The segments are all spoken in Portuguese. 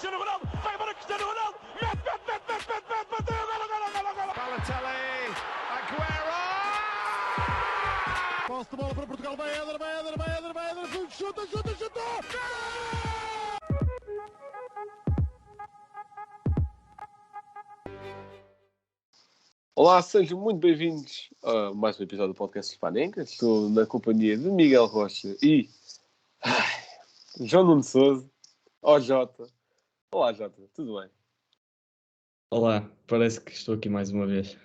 Cristiano Ronaldo, vai embora Cristiano Ronaldo, mete, bateu, golo. Balotelli, Aguero! Posse de bola para Portugal, vai Éder, chuta! Olá, sejam muito bem-vindos a mais um episódio do podcast Hispanenca. Estou na companhia de Miguel Rocha e João Nuno Sousa. Jota. Olá, Jota. Tudo bem? Olá, parece que estou aqui mais uma vez.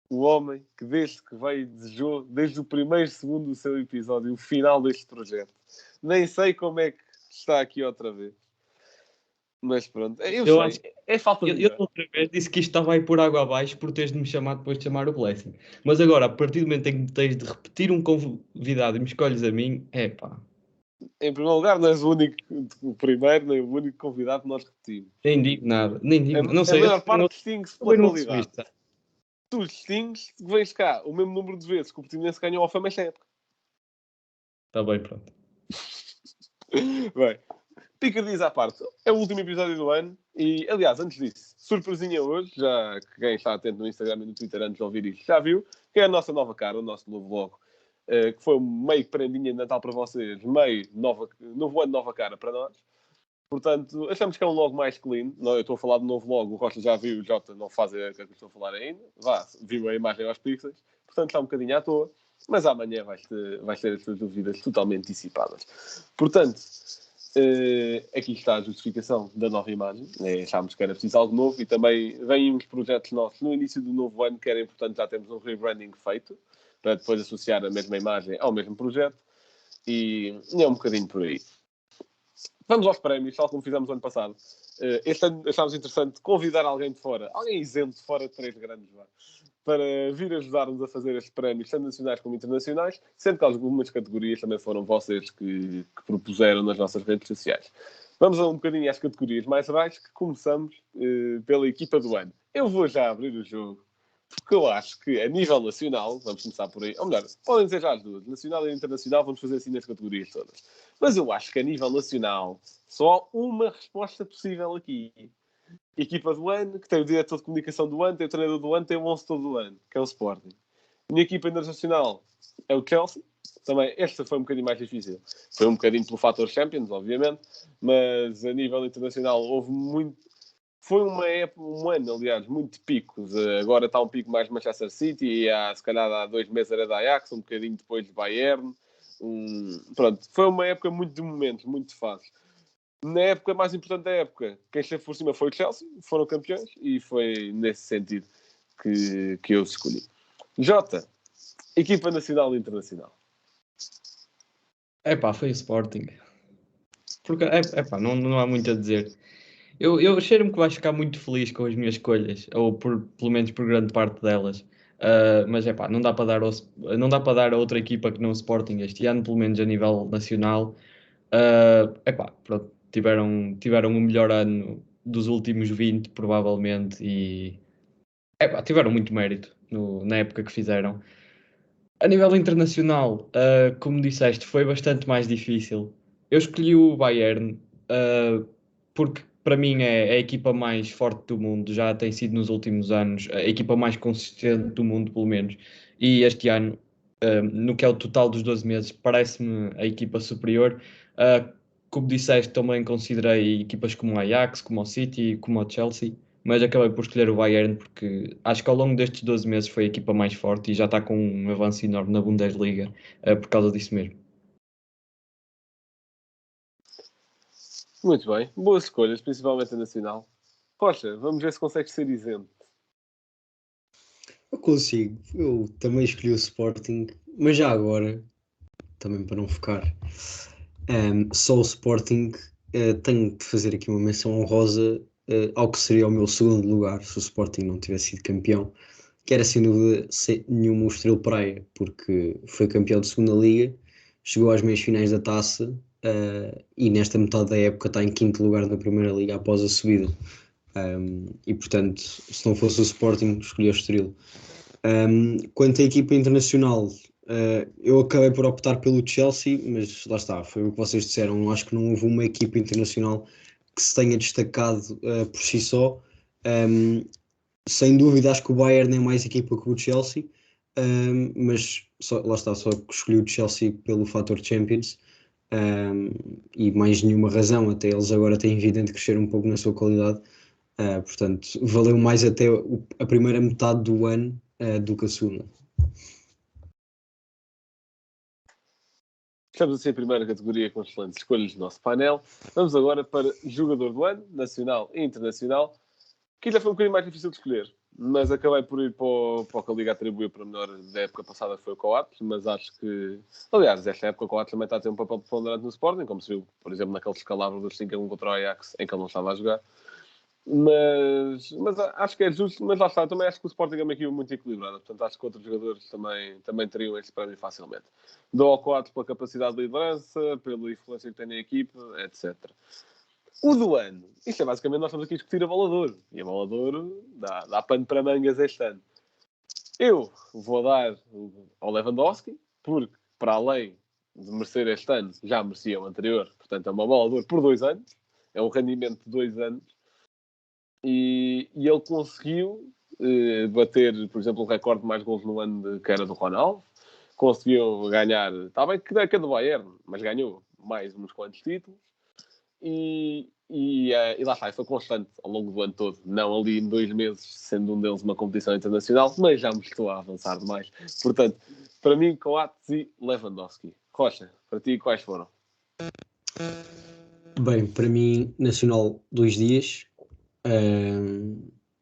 O homem que desde que veio desejou, desde o primeiro segundo do seu episódio, o final deste projeto. Nem sei como é que está aqui outra vez. Mas pronto, eu sei. Acho, é falta de eu outra vez disse que isto estava aí por água abaixo por teres de me chamar depois de chamar o Blessing. Mas agora, a partir do momento em que me tens de repetir um convidado e me escolhes a mim, Em primeiro lugar, não és o primeiro, nem o único convidado que nós repetimos. Nem digo nada. Não sei. A maior parte distingue-se pela qualidade. Está Tu distingues que vens cá o mesmo número de vezes que o Portimonense ganhou ao Fama esta época. bem, pronto. Bem, picardias à parte. É o último episódio do ano e, aliás, antes disso, surpresinha hoje, já que quem está atento no Instagram e no Twitter antes de ouvir isto já viu, que é a nossa nova cara, o nosso novo logo, que foi meio prendinha de Natal para vocês, meio novo ano, nova cara para nós. Portanto, achamos que é um logo mais clean. Não, eu estou a falar de novo logo, o Rocha já viu, o Jota não faz a que eu estou a falar ainda. Viu a imagem aos pixels. Portanto, está um bocadinho à toa. Mas amanhã vais ter as suas dúvidas totalmente dissipadas. Portanto, aqui está a justificação da nova imagem. Achámos que era preciso algo novo e também vêm uns projetos nossos no início do novo ano que era importante, já temos um rebranding feito para depois associar a mesma imagem ao mesmo projeto. E é um bocadinho por aí. Vamos aos prémios, tal como fizemos o ano passado. Este ano achámos interessante convidar alguém de fora, alguém isento de fora de três grandes, para vir ajudar-nos a fazer estes prémios, tanto nacionais como internacionais, sendo que algumas categorias também foram vocês que propuseram nas nossas redes sociais. Vamos um bocadinho às categorias mais gerais, que começamos pela equipa do ano. Eu vou já abrir o jogo, porque eu acho que a nível nacional, vamos começar por aí, ou melhor, podem ser já as duas, nacional e internacional, vamos fazer assim nas categorias todas. Mas eu acho que a nível nacional só há uma resposta possível aqui. Equipa do ano, que tem o diretor de comunicação do ano, tem o treinador do ano, tem o 11 todo do ano, que é o Sporting. Minha equipa internacional é o Chelsea. Também, esta foi um bocadinho mais difícil. Foi um bocadinho pelo fator Champions, obviamente, mas a nível internacional houve muito... Foi um ano, aliás, muito de picos. Agora está um pico mais Manchester City e se calhar há 2 meses era da Ajax, um bocadinho depois de Bayern. Pronto, foi uma época muito de momentos, muito de fases. Na época mais importante da época, quem esteve por cima foi o Chelsea, foram campeões e foi nesse sentido que eu escolhi. Jota, equipa nacional e internacional. Foi o Sporting. Porque, não há muito a dizer. Eu cheiro-me que vais ficar muito feliz com as minhas escolhas, ou pelo menos por grande parte delas. Mas não dá para dar a outra equipa que não o Sporting este ano, pelo menos a nível nacional. Pronto, tiveram o melhor ano dos últimos 20, provavelmente, e tiveram muito mérito na época que fizeram. A nível internacional, como disseste, foi bastante mais difícil. Eu escolhi o Bayern, porque para mim é a equipa mais forte do mundo, já tem sido nos últimos anos, a equipa mais consistente do mundo, pelo menos. E este ano, no que é o total dos 12 meses, parece-me a equipa superior. Como disseste, também considerei equipas como o Ajax, como o City, como o Chelsea, mas acabei por escolher o Bayern porque acho que ao longo destes 12 meses foi a equipa mais forte e já está com um avanço enorme na Bundesliga, por causa disso mesmo. Muito bem, boas escolhas, principalmente a nacional. Rocha, vamos ver se consegues ser isento. Eu consigo, eu também escolhi o Sporting, mas já agora, também para não ficar só o Sporting, tenho de fazer aqui uma menção honrosa ao que seria o meu segundo lugar se o Sporting não tivesse sido campeão, que era sem dúvida nenhum o Estrela Praia, porque foi campeão de segunda liga, chegou às meias finais da taça e nesta metade da época está em quinto lugar na primeira liga após a subida. E portanto, se não fosse o Sporting, escolhi o Estoril. Quanto à equipa internacional, eu acabei por optar pelo Chelsea, mas lá está, foi o que vocês disseram. Acho que não houve uma equipa internacional que se tenha destacado por si só. Sem dúvida, acho que o Bayern é mais equipa que o Chelsea, mas lá está, só escolhi o Chelsea pelo fator Champions, e mais nenhuma razão, até eles agora têm vindo a crescer um pouco na sua qualidade, portanto, valeu mais até a primeira metade do ano do que a segunda. Estamos assim em primeira categoria com excelentes escolhas do nosso painel. Vamos agora para jogador do ano, nacional e internacional, que ainda foi um bocadinho mais difícil de escolher, mas acabei por ir para o que a Liga atribuiu para melhor da época passada, que foi o Coates, mas acho que, aliás, esta época o Coates também está a ter um papel preponderante no Sporting, como se viu, por exemplo, naquele descalabro dos 5-1 contra o Ajax, em que ele não estava a jogar. Mas acho que é justo, mas lá está, também acho que o Sporting é uma equipe muito equilibrada, portanto acho que outros jogadores também teriam esse prémio facilmente. Dou ao Coates pela capacidade de liderança, pela influência que tem na equipe, etc. O do ano, isto é basicamente, nós estamos aqui a discutir a Bola de Ouro, e a Bola de Ouro dá pano para mangas este ano. Eu vou dar ao Lewandowski, porque para além de merecer este ano, já merecia o anterior, portanto é uma Bola de Ouro por 2 anos, é um rendimento de 2 anos, e ele conseguiu bater, por exemplo, o recorde de mais gols no ano que era do Ronaldo, conseguiu ganhar, está bem que é do Bayern, mas ganhou mais uns quantos títulos, e lá está, foi constante ao longo do ano todo, não ali em 2 meses, sendo um deles uma competição internacional, mas já me estou a avançar demais. Portanto, para mim, Coates e Lewandowski. Rocha, para ti, quais foram? Bem, para mim, Nacional 2 dias.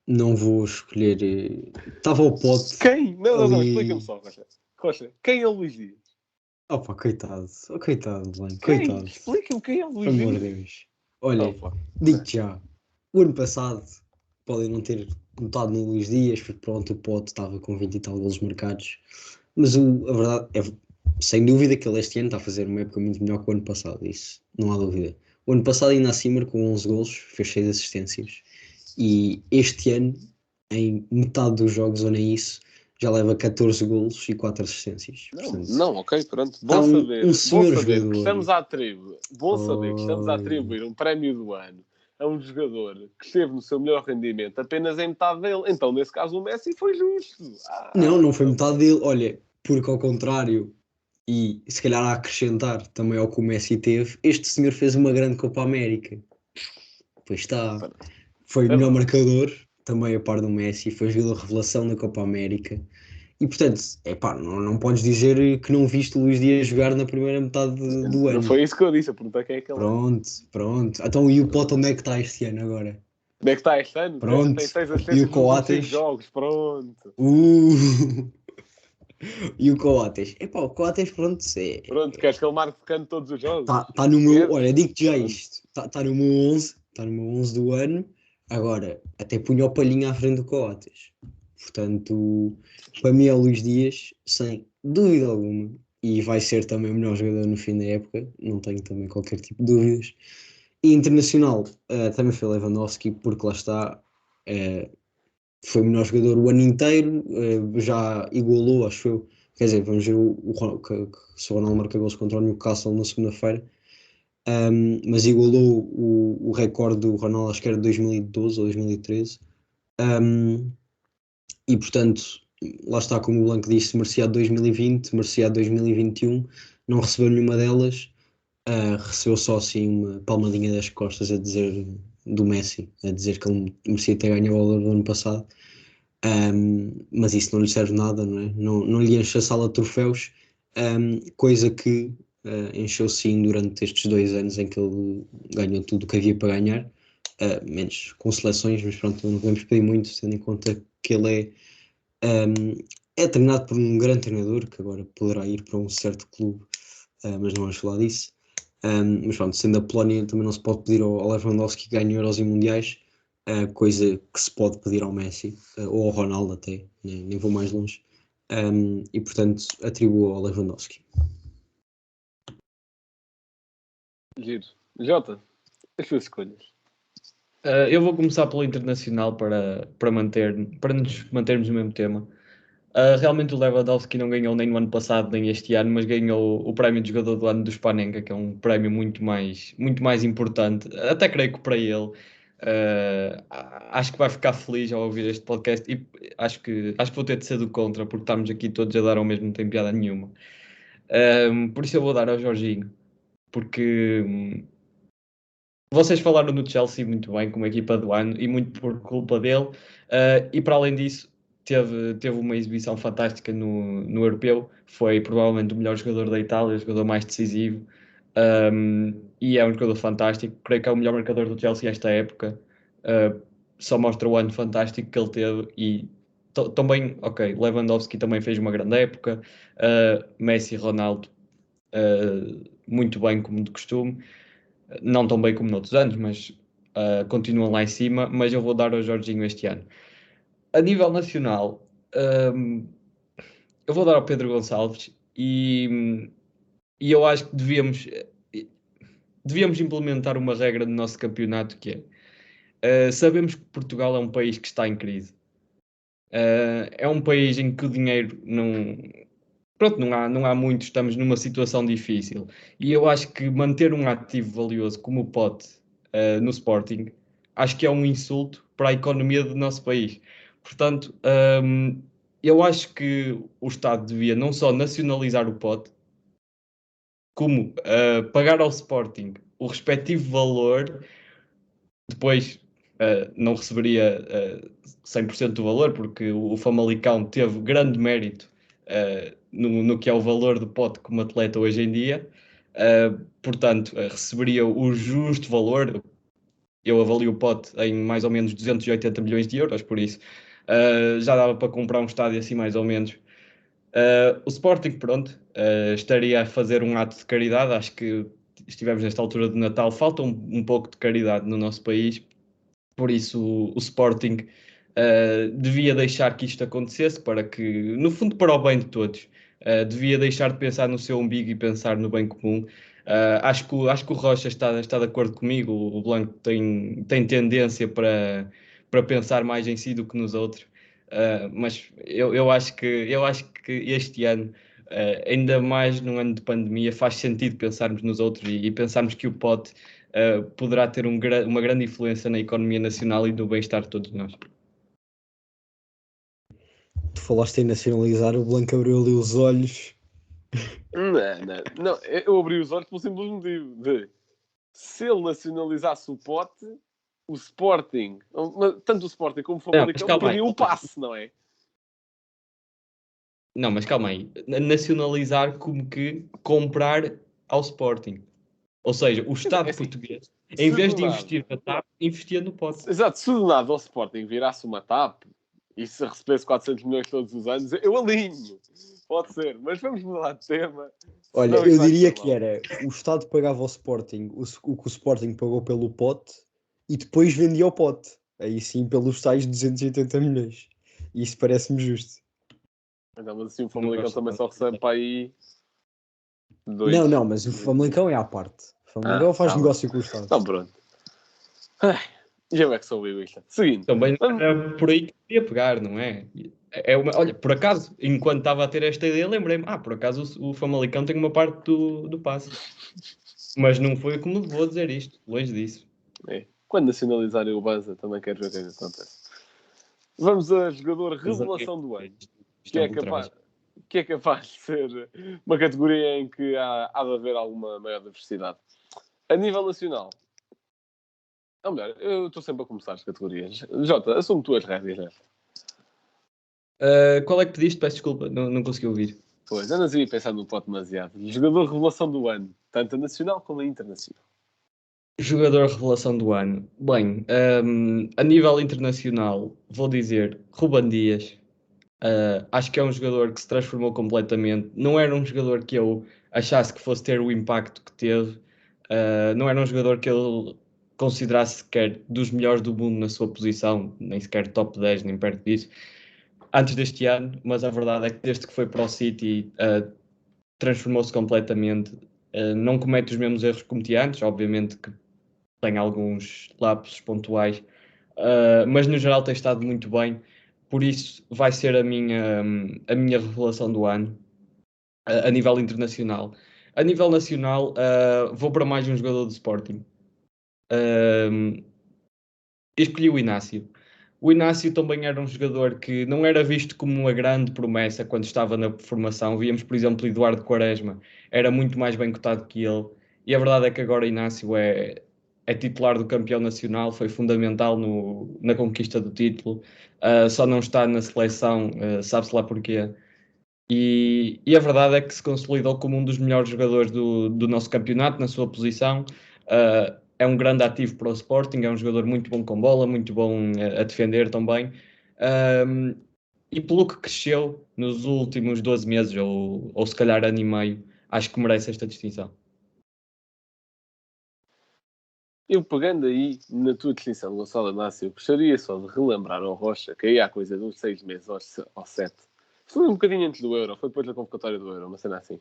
Não vou escolher. Estava ao pote. Quem? Não, ali... explica-me só, Rocha. Quem é o Luís Dias? Opa, coitado, Blanco, Quem? coitado. Explica-me quem é o Luís Pelo Dias. amor de Deus. Olha, Opa. digo-te já, o ano passado podem não ter notado no Luís Dias, porque pronto, o Pote estava com 20 e tal golos marcados, mas a verdade é, sem dúvida, que ele este ano está a fazer uma época muito melhor que o ano passado, isso não há dúvida. O ano passado ainda assim marcou 11 golos, fez 6 assistências, e este ano, em metade dos jogos, ou nem isso, já leva 14 golos e 4 assistências. Não, ok, pronto. Bom saber que estamos a atribuir um prémio do ano a um jogador que esteve no seu melhor rendimento apenas em metade dele. Então, nesse caso, o Messi foi justo. Não foi metade dele. Olha, porque ao contrário, e se calhar a acrescentar também ao que o Messi teve, este senhor fez uma grande Copa América. Pois está. Foi o melhor marcador, também a par do Messi, foi jogador de revelação na Copa América. E portanto, não podes dizer que não viste o Luís Dias jogar na primeira metade do ano. Não foi isso que eu disse, a pergunta é quem é que ele Pronto. Então, e o Pote onde é que está este ano agora? Onde é que está este ano? Pronto. Tem 6 assistências E o Coates? nos 6 jogos, pronto. E o Coates? O Coates, pronto, Pronto, queres que ele marque de canto todos os jogos? Está no meu, olha, digo-te já isto, está no meu 11, está no meu 11 do ano, agora, até punha o Palhinha à frente do Coates. Portanto, para mim é o Luís Dias, sem dúvida alguma, e vai ser também o melhor jogador no fim da época, não tenho também qualquer tipo de dúvidas. E internacional, também foi Lewandowski, porque lá está, foi o melhor jogador o ano inteiro, já igualou, acho eu, quer dizer, vamos ver se o Ronaldo marca gols contra o Newcastle na segunda-feira, mas igualou o recorde do Ronaldo, acho que era de 2012 ou 2013, e portanto, lá está, como o Blanco disse, merecia a 2020, merecia a 2021, não recebeu nenhuma delas, recebeu só assim uma palmadinha das costas a dizer do Messi, a dizer que ele merecia ter ganho a bola do ano passado, mas isso não lhe serve nada, não é? Não lhe enche a sala de troféus, coisa que encheu sim durante estes 2 anos em que ele ganhou tudo o que havia para ganhar, menos com seleções, mas pronto, não podemos pedir muito, tendo em conta que ele é treinado por um grande treinador, que agora poderá ir para um certo clube, mas não vamos falar disso. Mas pronto, sendo a Polónia, também não se pode pedir ao Lewandowski que ganhe Euros e Mundiais, coisa que se pode pedir ao Messi, ou ao Ronaldo até, nem vou mais longe, e portanto atribuo ao Lewandowski. Giro. Jota, as suas escolhas. Eu vou começar pelo internacional para nos mantermos no mesmo tema. Realmente o Lewandowski não ganhou nem no ano passado nem este ano, mas ganhou o prémio de jogador do ano do Spanenka, que é um prémio muito mais importante, até creio que para ele. Acho que vai ficar feliz ao ouvir este podcast e acho que vou ter de ser do contra, porque estamos aqui todos a dar ao mesmo tempo piada nenhuma. Por isso eu vou dar ao Jorginho, porque vocês falaram no Chelsea muito bem como equipa do ano e muito por culpa dele, e para além disso teve uma exibição fantástica no Europeu, foi provavelmente o melhor jogador da Itália, o jogador mais decisivo, e é um jogador fantástico, creio que é o melhor marcador do Chelsea esta época, só mostra o ano fantástico que ele teve e também, ok, Lewandowski também fez uma grande época, Messi e Ronaldo muito bem como de costume, não tão bem como noutros anos, mas continuam lá em cima, mas eu vou dar ao Jorginho este ano. A nível nacional, eu vou dar ao Pedro Gonçalves e eu acho que devíamos implementar uma regra no nosso campeonato que é, sabemos que Portugal é um país que está em crise. É um país em que o dinheiro não há muito, estamos numa situação difícil. E eu acho que manter um ativo valioso como o Pote no Sporting, acho que é um insulto para a economia do nosso país. Portanto, eu acho que o Estado devia não só nacionalizar o Pote, como pagar ao Sporting o respectivo valor, depois não receberia 100% do valor, porque o Famalicão teve grande mérito no que é o valor do Pote como atleta hoje em dia, portanto, receberia o justo valor. Eu avalio o Pote em mais ou menos 280 milhões de euros, por isso já dava para comprar um estádio assim mais ou menos. O Sporting, pronto, estaria a fazer um ato de caridade. Acho que estivemos nesta altura de Natal, falta um pouco de caridade no nosso país, por isso o Sporting devia deixar que isto acontecesse, para que, no fundo, para o bem de todos, devia deixar de pensar no seu umbigo e pensar no bem comum. Acho que o Rocha está de acordo comigo. O Blanco tem tendência para pensar mais em si do que nos outros. Mas eu acho que este ano, ainda mais num ano de pandemia, faz sentido pensarmos nos outros e pensarmos que o Pote poderá ter uma grande influência na economia nacional e no bem-estar de todos nós. Tu falaste em nacionalizar, o Blanco abriu ali os olhos. Não, eu abri os olhos pelo simples motivo de, se ele nacionalizasse o Pote, o Sporting, tanto o Sporting como o Famalicão, perdia o passe, não é? Não, mas calma aí. Nacionalizar como que comprar ao Sporting. Ou seja, o Estado português, em vez de investir na TAP, investia no Pote. Exato, se do nada ao Sporting virasse uma TAP e se recebesse 400 milhões todos os anos, eu alinho. Pode ser, mas vamos mudar de tema. Olha, eu diria que era, o Estado pagava ao Sporting o que o Sporting pagou pelo Pote e depois vendia o Pote. Aí sim, pelos tais 280 milhões. E isso parece-me justo. Não, mas assim o Famalicão também só recebe para aí 2. Não, mas o Famalicão é à parte. O Famalicão faz negócio com o Estado. Então pronto. E eu é que sou egoísta. Seguinte. Também é por aí que queria pegar, não é? Olha, por acaso, enquanto estava a ter esta ideia, lembrei-me, por acaso o Famalicão tem uma parte do passe. Mas não foi como vou dizer isto, longe disso. Quando nacionalizarem o Banza, também quero ver o que é que acontece. Vamos a jogador revelação do ano. Que é capaz de ser uma categoria em que há de haver alguma maior diversidade. A nível nacional, ou melhor, eu estou sempre a começar as categorias. Jota, assume tu as rédeas, né? Qual é que pediste? Peço desculpa, não consegui ouvir. Pois, andas aí a pensar no pote demasiado. Jogador revelação do ano, tanto a nacional como a internacional. Jogador revelação do ano. Bem, a nível internacional, vou dizer Ruben Dias. Acho que é um jogador que se transformou completamente. Não era um jogador que eu achasse que fosse ter o impacto que teve. Não era um jogador que eu considerasse sequer dos melhores do mundo na sua posição, nem sequer top 10, nem perto disso, antes deste ano. Mas a verdade é que desde que foi para o City, transformou-se completamente. Não comete os mesmos erros que cometia antes, obviamente que tem alguns lapsos pontuais, mas no geral tem estado muito bem. por isso vai ser a minha revelação do ano, a nível internacional. A nível nacional, vou para mais um jogador do Sporting. Escolhi o Inácio. O Inácio também era um jogador que não era visto como uma grande promessa quando estava na formação. Víamos, por exemplo, Eduardo Quaresma, era muito mais bem cotado que ele. E a verdade é que agora Inácio é titular do campeão nacional, foi fundamental na conquista do título. Só não está na seleção, sabe-se lá porquê. E a verdade é que se consolidou como um dos melhores jogadores do nosso campeonato, na sua posição. É um grande ativo para o Sporting, é um jogador muito bom com bola, muito bom a defender também. E pelo que cresceu nos últimos 12 meses, ou se calhar ano e meio, acho que merece esta distinção. Eu pegando aí na tua distinção, Gonçalo Inácio, gostaria só de relembrar ao Rocha, que aí há coisa de uns 6 meses ou 7, foi um bocadinho antes do Euro, foi depois da convocatória do Euro, uma cena assim.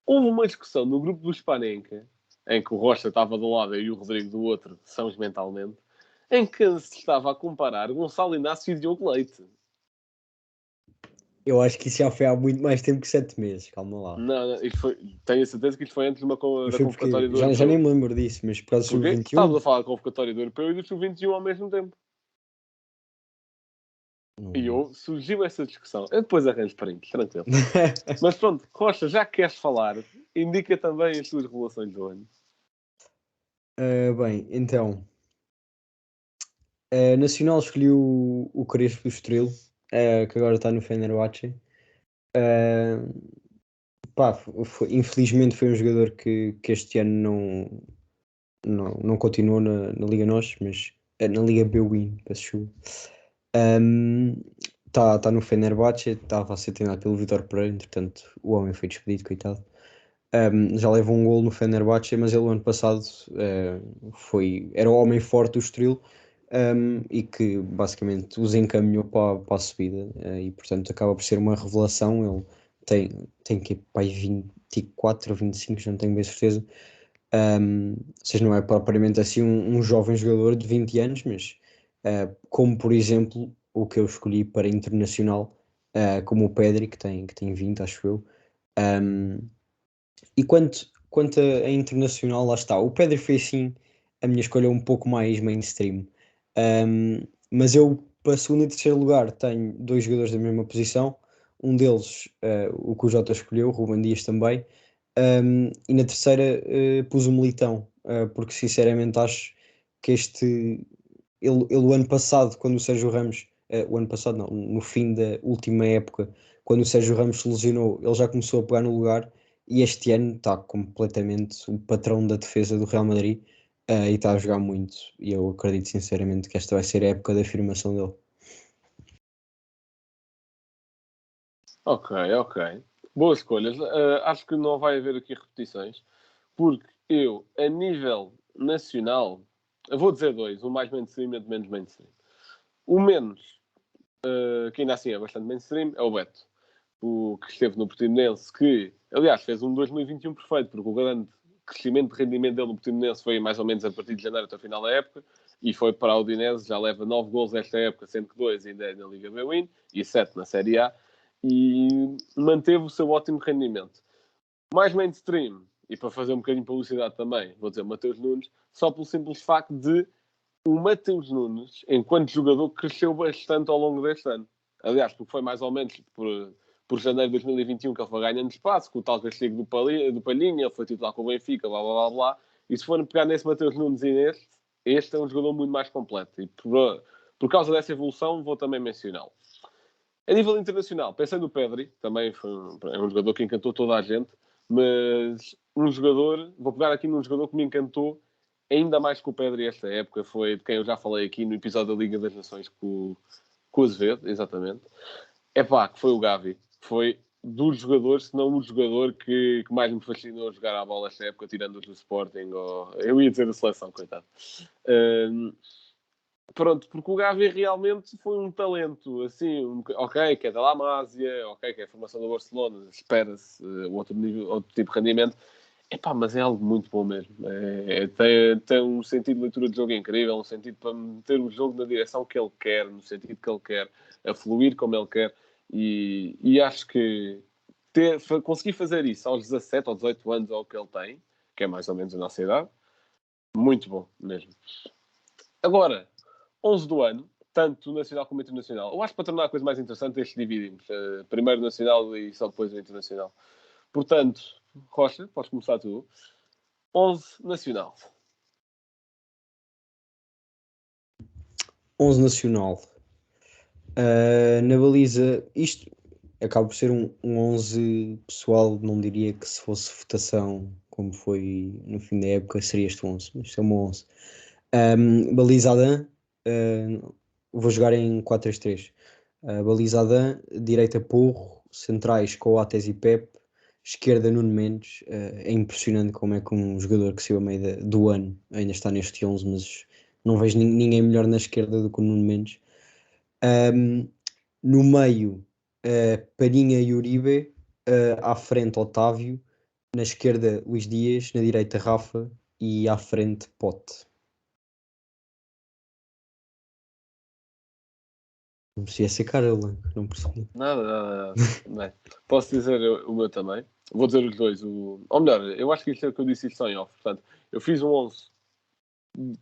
Houve uma discussão no grupo do Spanenka, em que o Rocha estava de um lado e o Rodrigo do outro, sãos mentalmente, em que se estava a comparar Gonçalo Inácio e Diogo Leite. Eu acho que isso já foi há muito mais tempo que 7 meses, calma lá. Não, isto foi, tenho a certeza que isto foi antes da Mas foi porque- convocatória do Europeu. já nem me lembro disso, mas por causa do Porquê? Sub-21. Estávamos a falar da convocatória do Europeu e do Sub-21 ao mesmo tempo. E surgiu essa discussão. Eu depois arranjo prints, tranquilo. Mas pronto, Rocha, já que queres falar, indica também as tuas revelações do ano. Bem, então. Nacional escolhi o Crespo do Estoril, que agora está no Fenerbahçe. Pá, infelizmente foi um jogador que este ano não continuou na Liga NOS, mas na Liga BWIN, peço desculpa. Está no Fenerbahçe, estava a ser treinado pelo Vítor Pereira, entretanto o homem foi despedido, coitado. Já levou um gol no Fenerbahçe, mas ele o ano passado era o homem forte do Estoril, e que basicamente os encaminhou para a subida, e portanto acaba por ser uma revelação. Ele tem que ir para aí 24 ou 25, já não tenho bem certeza. Ou seja, não é propriamente assim um jovem jogador de 20 anos, mas como por exemplo o que eu escolhi para internacional, como o Pedri, que tem 20, acho eu. E quanto a internacional, lá está. O Pedri foi assim a minha escolha um pouco mais mainstream. Mas eu, para segundo e terceiro lugar, tenho 2 jogadores da mesma posição. Um deles, o que o Jota escolheu, o Ruben Dias também. E na terceira pus o Militão, porque sinceramente acho que ele o ano passado, quando o Sérgio Ramos, o ano passado não, no fim da última época, quando o Sérgio Ramos se lesionou, ele já começou a pegar no lugar, e este ano está completamente o patrão da defesa do Real Madrid, e está a jogar muito, e eu acredito sinceramente que esta vai ser a época da afirmação dele. Ok. Boas escolhas. Acho que não vai haver aqui repetições, porque eu, a nível nacional, eu vou dizer 2, o mais mainstream e o menos mainstream. O menos, que ainda assim é bastante mainstream, é o Beto, o que esteve no Portimonense, que, aliás, fez um 2021 perfeito, porque o grande crescimento de rendimento dele no Portimonense foi mais ou menos a partir de janeiro até o final da época, e foi para a Udinese, já leva 9 gols esta época, sendo que 2 ainda é na Liga BWIN e 7 na Série A, e manteve o seu ótimo rendimento. Mais mainstream, e para fazer um bocadinho de publicidade também, vou dizer o Mateus Nunes, só pelo simples facto de o Mateus Nunes, enquanto jogador, cresceu bastante ao longo deste ano. Aliás, porque foi mais ou menos por janeiro de 2021 que ele foi ganhando espaço, com o tal castigo do Palhinha, ele foi titular com o Benfica, blá blá blá blá. E se forem pegar nesse Mateus Nunes e este é um jogador muito mais completo. E por causa dessa evolução, vou também mencioná-lo. A nível internacional, pensando no Pedri, também é um jogador que encantou toda a gente, mas vou pegar aqui num jogador que me encantou ainda mais que o Pedri esta época, foi de quem eu já falei aqui no episódio da Liga das Nações com o Azevedo, exatamente. Que foi o Gavi. Foi dos jogadores, se não o jogador que mais me fascinou jogar à bola esta época, tirando os do Sporting, eu ia dizer da seleção, coitado. Pronto, porque o Gavi realmente foi um talento, assim, ok, que é da La Masia, ok, que é a formação do Barcelona, espera-se outro tipo de rendimento. Epá, mas é algo muito bom mesmo. Tem um sentido de leitura de jogo incrível, um sentido para meter o jogo na direção que ele quer, no sentido que ele quer, a fluir como ele quer. E acho que conseguir fazer isso aos 17 ou 18 anos, ou o que ele tem, que é mais ou menos a nossa idade, muito bom mesmo. Agora, 11 do ano, tanto nacional como internacional. Eu acho que para tornar a coisa mais interessante, estes dividimos. Primeiro nacional e só depois o internacional. Portanto, Rocha, podes começar tu. 11 nacional. 11 nacional. Na baliza, isto acaba por ser um 11 pessoal, não diria que se fosse votação, como foi no fim da época, seria este 11, mas isto é um 11. Baliza Adam, vou jogar em 4-3-3. Baliza Adam, direita Porro, centrais Coates e Pep, esquerda Nuno Mendes. É impressionante como é que um jogador que saiu a meio do ano ainda está neste 11, mas não vejo ninguém melhor na esquerda do que o Nuno Mendes. No meio, Palhinha e Uribe, à frente Otávio, na esquerda Luís Dias, na direita Rafa e à frente Pote. Não percebi essa cara, não percebi. Nada. Bem, posso dizer o meu também. Vou dizer os dois. Ou melhor, eu acho que isto é o que eu disse isto só em off. Portanto, eu fiz um 11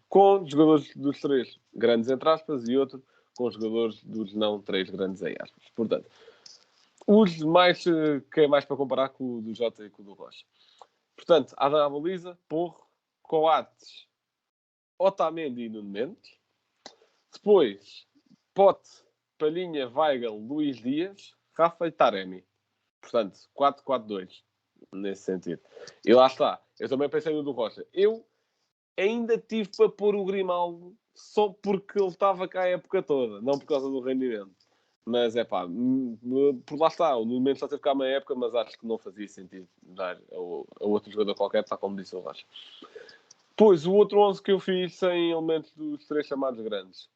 com jogadores dos 3 grandes, entre aspas, e outro com jogadores dos não 3 grandes, em aspas. Portanto, os mais, que é mais para comparar com o do Jota e com o do Rocha. Portanto, Adam à baliza, Porro, Coates, Otamendi e Nuno Mendes. Depois, Pote, Palhinha, Weigl, Luís Dias, Rafa e Taremi. Portanto, 4-4-2, nesse sentido. E lá está. Eu também pensei no do Rocha. Eu ainda tive para pôr o Grimaldo só porque ele estava cá a época toda, não por causa do rendimento. Mas é pá, por lá está. O Nuno Mendes só teve cá uma época, mas acho que não fazia sentido dar a outro jogador qualquer, tal como disse o Rocha. Pois, o outro 11 que eu fiz sem elementos dos 3 chamados grandes.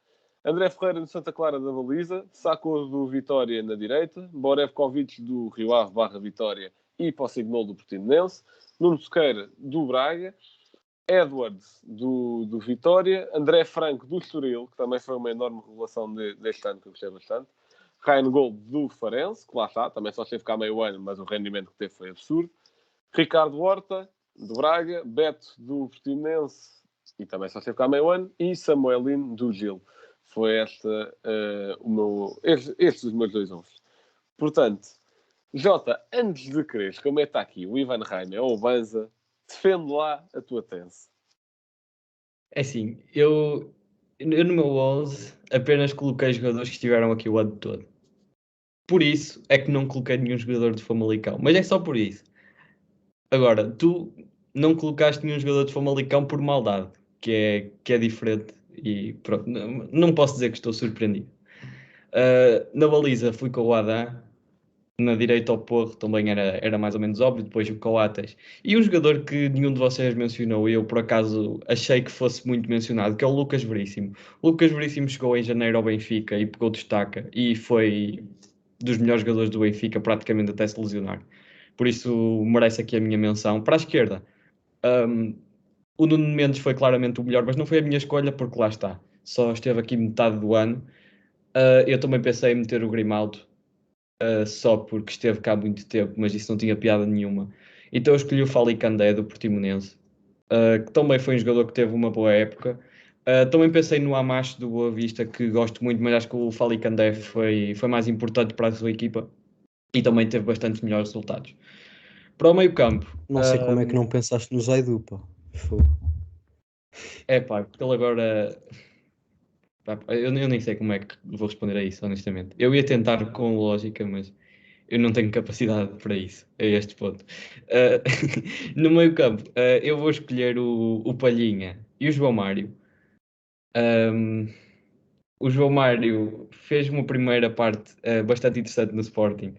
André Ferreira do Santa Clara da baliza, Sacco do Vitória na direita, Borevkovic do Rio Ave / Vitória e Possignol do Portimonense, Nuno Sequeira do Braga, Edwards do Vitória, André Franco do Estoril, que também foi uma enorme revelação deste ano, que eu gostei bastante, Ryan Gold do Farense, que lá está, também só esteve cá meio ano, mas o rendimento que teve foi absurdo, Ricardo Horta do Braga, Beto do Portimonense, e também só esteve cá meio ano, e Samuelino do Gil. Foi estes os meus 2 11. Portanto, Jota, antes de quereres, como é que está aqui o Ivan Rainer ou o Banza, defende lá a tua tese. É assim, eu no meu 11 apenas coloquei jogadores que estiveram aqui o ano todo. Por isso é que não coloquei nenhum jogador de Famalicão. Mas é só por isso. Agora, tu não colocaste nenhum jogador de Famalicão por maldade, que é diferente. E pronto, não posso dizer que estou surpreendido. Na baliza fui com o Adam. Na direita ao Porro também era mais ou menos óbvio, depois o Coates. E um jogador que nenhum de vocês mencionou, e eu por acaso achei que fosse muito mencionado, que é o Lucas Veríssimo. O Lucas Veríssimo chegou em janeiro ao Benfica e pegou destaca, e foi dos melhores jogadores do Benfica, praticamente até se lesionar. Por isso merece aqui a minha menção. Para a esquerda, o Nuno Mendes foi claramente o melhor, mas não foi a minha escolha, porque lá está. Só esteve aqui metade do ano. Eu também pensei em meter o Grimaldo, só porque esteve cá há muito tempo, mas isso não tinha piada nenhuma. Então eu escolhi o Fali Candé do Portimonense, que também foi um jogador que teve uma boa época. Também pensei no Amacho do Boa Vista, que gosto muito, mas acho que o Fali Candé foi mais importante para a sua equipa e também teve bastantes melhores resultados. Para o meio campo, Não sei como é que não pensaste no Zaidu, pá. é pá, porque ele agora... Eu nem sei como é que vou responder a isso, honestamente. Eu ia tentar com lógica, mas eu não tenho capacidade para isso, a este ponto. No meio campo, eu vou escolher o Palhinha e o João Mário. O João Mário fez uma primeira parte bastante interessante no Sporting.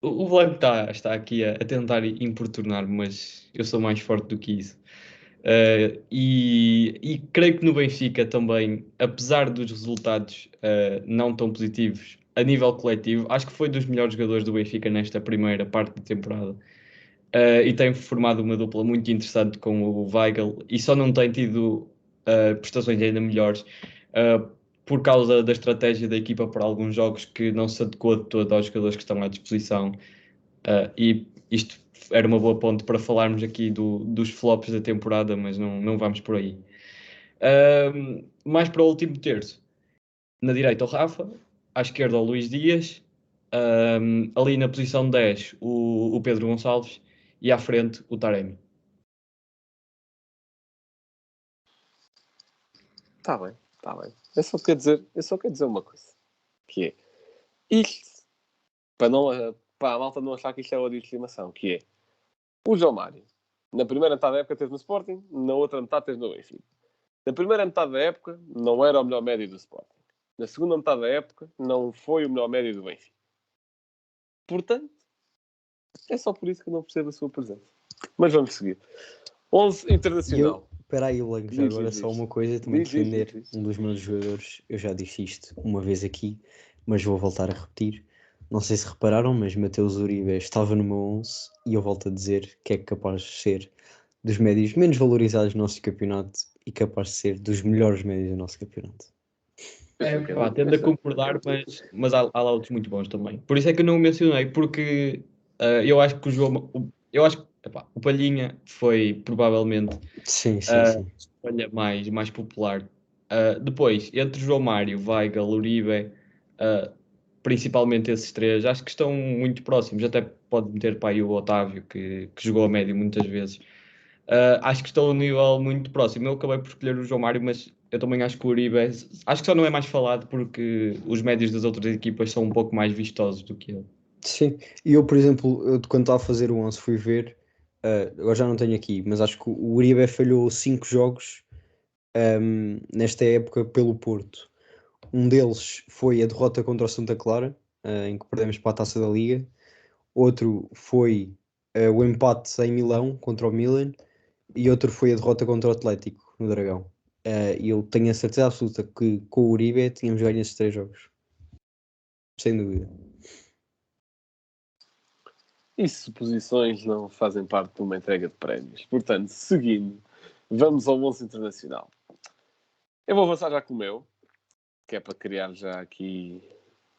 O Blanco está aqui a tentar importunar-me, mas eu sou mais forte do que isso. E creio que no Benfica também, apesar dos resultados não tão positivos a nível coletivo, acho que foi dos melhores jogadores do Benfica nesta primeira parte da temporada. e tem formado uma dupla muito interessante com o Weigl e só não tem tido prestações ainda melhores por causa da estratégia da equipa para alguns jogos que não se adequou de todo aos jogadores que estão à disposição. E isto era uma boa ponte para falarmos aqui dos flops da temporada, mas não vamos por aí. Mais para o último terço. Na direita o Rafa, à esquerda o Luís Dias, ali na posição 10 o Pedro Gonçalves e à frente o Taremi. Está bem, está bem. Eu só quero dizer uma coisa. Que é, isto, para a malta não achar que isto é ódio de estimação, que é, o João Mário, na primeira metade da época teve no Sporting, na outra metade teve no Benfica. Na primeira metade da época não era o melhor médio do Sporting. Na segunda metade da época não foi o melhor médio do Benfica. Portanto, é só por isso que eu não percebo a sua presença. Mas vamos seguir. 11 internacional. Espera aí, Lange, já agora só uma coisa, também Diz. defender um dos meus jogadores. Eu já disse isto uma vez aqui, mas vou voltar a repetir. Não sei se repararam, mas Mateus Uribe estava no meu 11 e eu volto a dizer que é capaz de ser dos médios menos valorizados do nosso campeonato e capaz de ser dos melhores médios do nosso campeonato. Tendo a concordar, mas há lá outros muito bons também. Por isso é que eu não o mencionei, porque eu acho que o Palhinha foi provavelmente Sim. a escolha mais popular. Depois, entre João Mário, Weigl, Uribe, principalmente esses três, acho que estão muito próximos. Até pode meter para aí o Otávio, que jogou a médio muitas vezes. Acho que estão a um nível muito próximo. Eu acabei por escolher o João Mário, mas eu também acho que o Uribe acho que só não é mais falado porque os médios das outras equipas são um pouco mais vistosos do que ele. Sim, e eu, por exemplo, quando estava a fazer o 11 fui ver, agora já não tenho aqui, mas acho que o Uribe falhou 5 jogos nesta época pelo Porto. Um deles foi a derrota contra o Santa Clara, em que perdemos para a Taça da Liga. Outro foi o empate em Milão contra o Milan. E outro foi a derrota contra o Atlético, no Dragão. E eu tenho a certeza absoluta que com o Uribe tínhamos ganho esses 3 jogos. Sem dúvida. E suposições não fazem parte de uma entrega de prémios. Portanto, seguindo, vamos ao 11 internacional. Eu vou avançar já com o meu, que é para criar já aqui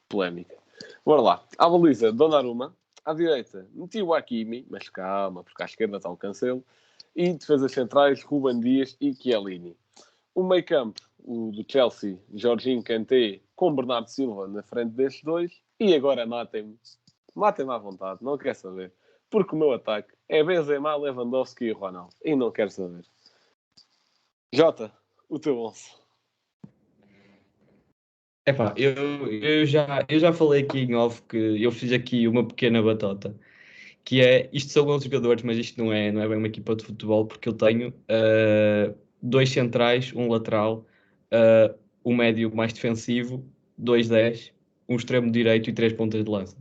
polémica. Bora lá. À baliza, Donnarumma. À direita, meti o Hakimi, mas calma, porque à esquerda está o Cancelo. E defesas centrais, Ruben Dias e Chiellini. O meio campo, o do Chelsea, Jorginho Kanté, com Bernardo Silva na frente destes dois. E agora matem-me à vontade, não quero saber. Porque o meu ataque é Benzema, Lewandowski e Ronaldo. E não quero saber. Jota, o teu 11. Epá, eu já falei aqui em off que eu fiz aqui uma pequena batota, que é, isto são 11 jogadores, mas isto não é bem uma equipa de futebol, porque eu tenho 2 centrais, um lateral, um médio mais defensivo, 2 10, um extremo direito e 3 pontas de lança.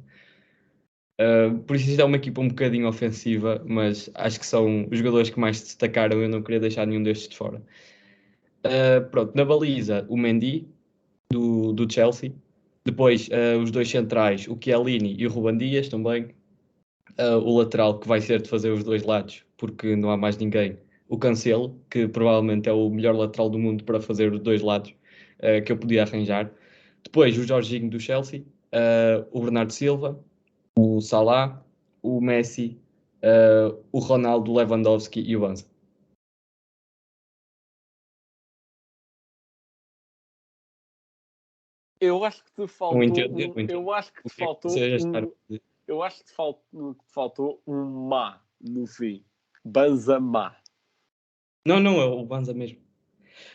Por isso isto é uma equipa um bocadinho ofensiva, mas acho que são os jogadores que mais se destacaram, eu não queria deixar nenhum destes de fora. Pronto, na baliza, o Mendy, do Chelsea. Depois, os 2 centrais, o Chiellini e o Ruben Dias também. O lateral, que vai ser de fazer os 2 lados, porque não há mais ninguém. O Cancelo, que provavelmente é o melhor lateral do mundo para fazer os 2 lados que eu podia arranjar. Depois, o Jorginho do Chelsea, o Bernardo Silva, o Salah, o Messi, o Ronaldo, o Lewandowski e o Banza. Eu acho que te faltou. Eu acho que te faltou. Eu acho que te faltou um má no fim. Banzama. Não, é o Banza mesmo.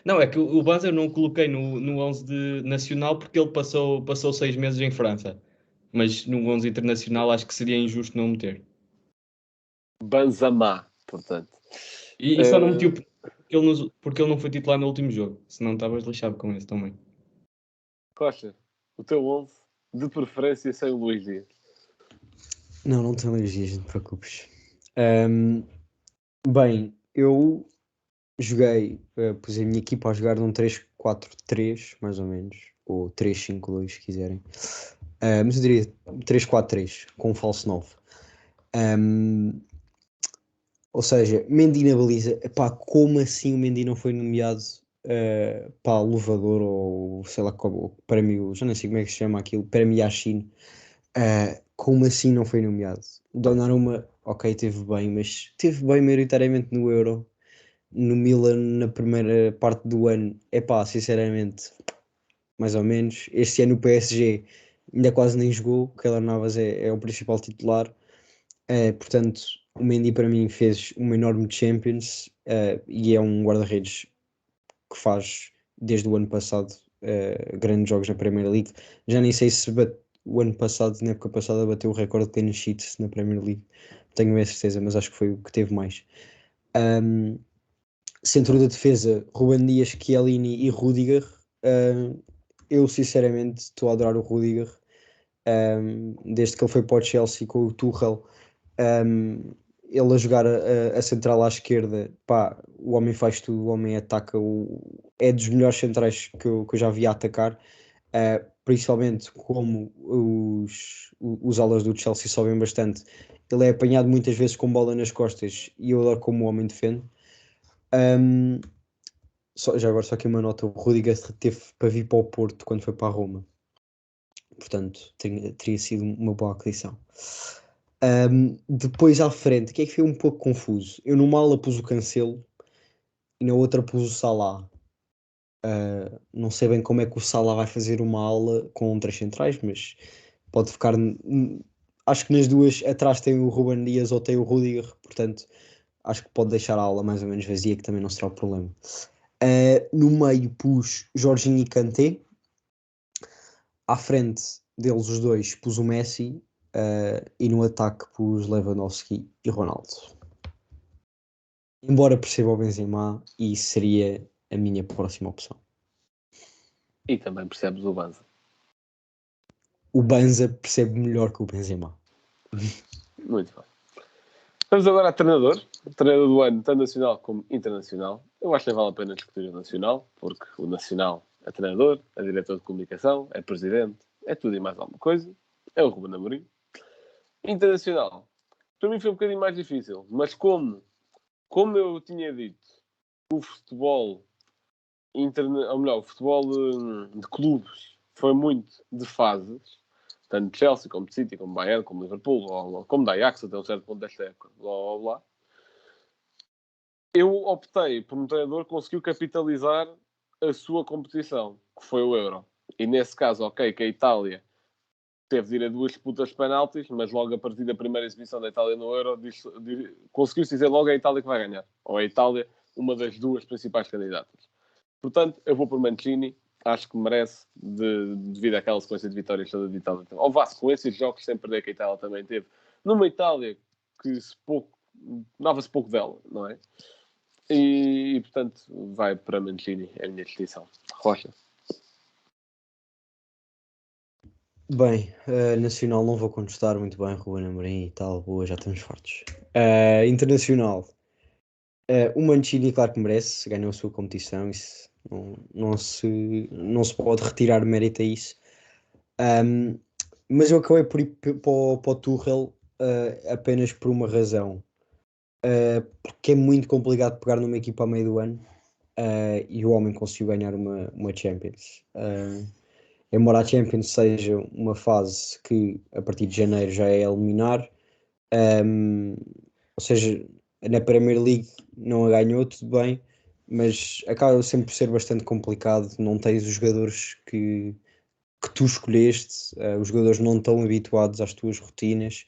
Não, é que o Banza eu não coloquei no 11 nacional porque ele passou 6 meses em França. Mas no 11 internacional acho que seria injusto não meter. Banzama, portanto. E só não meti porque ele não foi titular no último jogo. Senão estavas lixado com esse também. Costa, o teu 11, de preferência sem o Luís Dias. Não tenho Luís Dias, não te preocupes. Bem, eu joguei, pus a minha equipa a jogar num 3-4-3, mais ou menos, ou 3-5-2, se quiserem. Mas eu diria 3-4-3, com um falso 9. Ou seja, Mendy na baliza. Epá, como assim o Mendy não foi nomeado para Luvador ou sei lá como, o prémio, já não sei como é que se chama aquilo, prémio Yashin. Como assim não foi nomeado? Donnarumma, ok, teve bem, mas teve bem maioritariamente no Euro. No Milan, na primeira parte do ano, epá, sinceramente, mais ou menos. Este ano o PSG ainda quase nem jogou. O Keylor Navas é o principal titular. Portanto, o Mendy para mim fez uma enorme Champions e é um guarda-redes que faz desde o ano passado grandes jogos na Premier League. Já nem sei se o ano passado, na época passada, bateu o recorde de clean sheets na Premier League. Tenho a certeza, mas acho que foi o que teve mais. Centro da defesa, Ruben Dias, Chiellini e Rudiger. Eu sinceramente estou a adorar o Rudiger. Desde que ele foi para o Chelsea com o Tuchel, ele a jogar a central à esquerda, pá, o homem faz tudo, o homem ataca, é dos melhores centrais que eu já vi a atacar, principalmente como os alas do Chelsea sobem bastante. Ele é apanhado muitas vezes com bola nas costas e eu adoro como o homem defende. Já agora, só aqui uma nota: o Rudiger teve para vir para o Porto quando foi para a Roma, portanto teria sido uma boa aquisição. Depois à frente, o que é que foi um pouco confuso? Eu numa ala pus o Cancelo e na outra pus o Salah. Não sei bem como é que o Salah vai fazer uma ala com três centrais, mas pode ficar. Acho que nas duas atrás tem o Ruben Dias ou tem o Rudiger, portanto acho que pode deixar a ala mais ou menos vazia, que também não será o problema. No meio pus Jorginho e Kanté. À frente deles os dois pus o Messi. E no ataque pus Lewandowski e Ronaldo. Embora perceba o Benzema, e seria a minha próxima opção. E também percebes o Banza. O Banza percebe melhor que o Benzema. Muito bem. Vamos agora a treinador. Treinador do ano, tanto nacional como internacional. Eu acho que nem vale a pena discutir o nacional, porque o nacional é treinador, é diretor de comunicação, é presidente, é tudo e mais alguma coisa. É o Ruben Amorim. Internacional. Para mim foi um bocadinho mais difícil, mas como eu tinha dito, o futebol ou melhor, o futebol de clubes foi muito de fases, tanto de Chelsea, como de City, como Bayern, como Liverpool, ou como da Ajax até um certo ponto desta época, blá blá blá. Eu optei por um treinador que conseguiu capitalizar a sua competição, que foi o Euro. E nesse caso, ok, que a Itália teve de ir a duas disputas de penaltis, mas logo a partir da primeira exibição da Itália no Euro, conseguiu-se dizer logo a Itália que vai ganhar. Ou a Itália, uma das duas principais candidatas. Portanto, eu vou por Mancini. Acho que merece, devido àquela sequência de vitórias toda de Itália. Ao Vasco, com esses jogos sem perder que a Itália também teve. Numa Itália que dava-se pouco dela, não é? E, portanto, vai para Mancini, é a minha distinção. Rocha. Bem, nacional não vou contestar muito bem, Ruben Amorim e tal, boa, já estamos fartos. Internacional, o Mancini, claro que merece, ganhou a sua competição, isso não se pode retirar mérito a isso. Mas eu acabei por ir para o Tuchel apenas por uma razão. Porque é muito complicado pegar numa equipa a meio do ano e o homem conseguiu ganhar uma Champions. Embora a Champions seja uma fase que a partir de janeiro já é eliminar, ou seja, na Premier League não a ganhou, tudo bem, mas acaba sempre por ser bastante complicado. Não tens os jogadores que tu escolheste, os jogadores não estão habituados às tuas rotinas,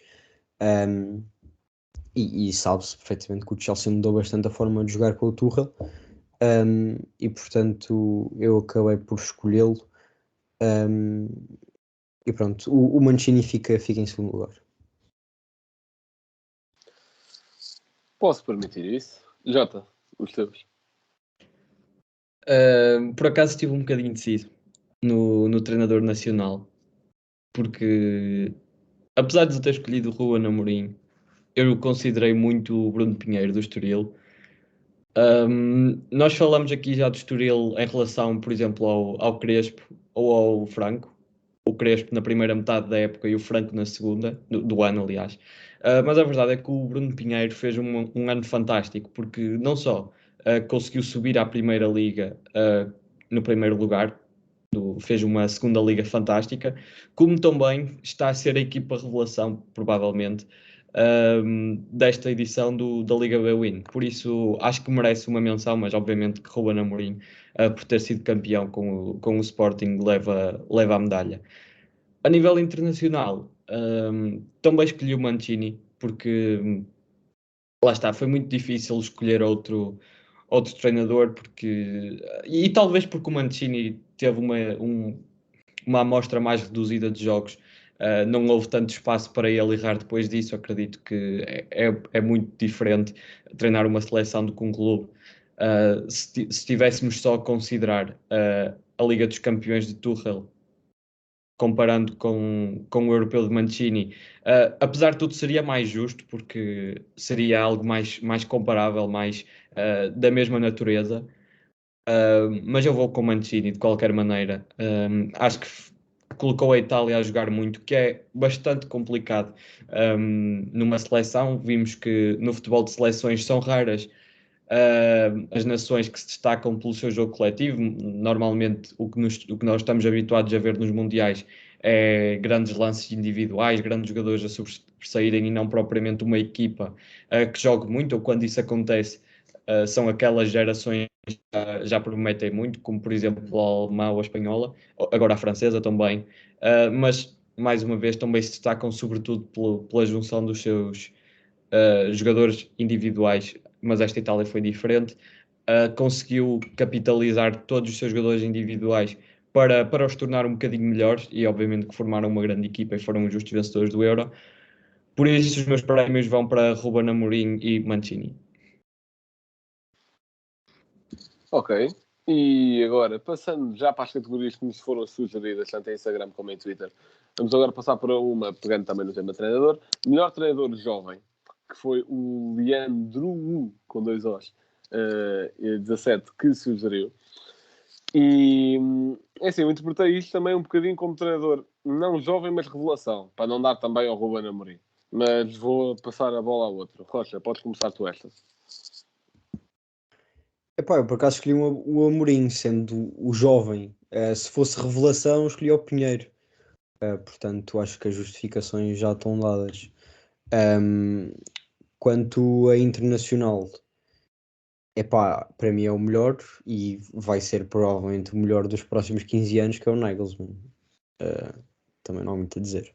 e sabe-se perfeitamente que o Chelsea mudou bastante a forma de jogar com o Tuchel, e portanto eu acabei por escolhê-lo. E pronto, o Mancini fica em segundo lugar. Posso permitir isso? Jota, os teus. Por acaso estive um bocadinho indeciso no treinador nacional, porque apesar de eu ter escolhido o Ruben Amorim, eu considerei muito o Bruno Pinheiro do Estoril. Nós falamos aqui já do Estoril em relação, por exemplo, ao Crespo ou ao Franco, o Crespo na primeira metade da época e o Franco na segunda, do ano, aliás. Mas a verdade é que o Bruno Pinheiro fez um ano fantástico, porque não só conseguiu subir à Primeira Liga no primeiro lugar, fez uma segunda liga fantástica, como também está a ser a equipa revelação, provavelmente, desta edição da Liga B-Win. Por isso, acho que merece uma menção, mas obviamente que Ruben Amorim, por ter sido campeão com o Sporting, leva a medalha. A nível internacional, também escolhi o Mancini, porque lá está, foi muito difícil escolher outro treinador, e talvez porque o Mancini teve uma amostra mais reduzida de jogos, não houve tanto espaço para ele errar depois disso. Acredito que é muito diferente treinar uma seleção do que um clube. Se tivéssemos só a considerar a Liga dos Campeões de Tuchel, comparando com o europeu de Mancini, apesar de tudo seria mais justo, porque seria algo mais comparável, mais da mesma natureza. Mas eu vou com Mancini de qualquer maneira. Acho que colocou a Itália a jogar muito, que é bastante complicado numa seleção. Vimos que no futebol de seleções são raras as nações que se destacam pelo seu jogo coletivo. Normalmente o que nós estamos habituados a ver nos mundiais é grandes lances individuais, grandes jogadores a sobressaírem e não propriamente uma equipa que jogue muito, ou quando isso acontece são aquelas gerações que já prometem muito, como por exemplo a alemã ou a espanhola, agora a francesa também, mas mais uma vez também se destacam sobretudo pela junção dos seus jogadores individuais, mas esta Itália foi diferente. Conseguiu capitalizar todos os seus jogadores individuais para os tornar um bocadinho melhores, e obviamente que formaram uma grande equipa e foram os justos vencedores do Euro. Por isso os meus prémios vão para Ruben Amorim e Mancini. Ok. E agora, passando já para as categorias que nos foram sugeridas, tanto em Instagram como em Twitter, vamos agora passar para uma, pegando também no tema treinador. Melhor treinador jovem, que foi o Leandro, com 2 Os, 17, que sugeriu. E, é assim, eu interpretei isto também um bocadinho como treinador não jovem, mas revelação, para não dar também ao Ruben Amorim. Mas vou passar a bola a outro. Rocha, podes começar tu esta. Epá, eu por acaso escolhi o Amorim, sendo o jovem. Se fosse revelação, escolhi o Pinheiro. Portanto, acho que as justificações já estão dadas. Quanto a internacional, epá, para mim é o melhor e vai ser provavelmente o melhor dos próximos 15 anos, que é o Nagelsmann. Também não há muito a dizer.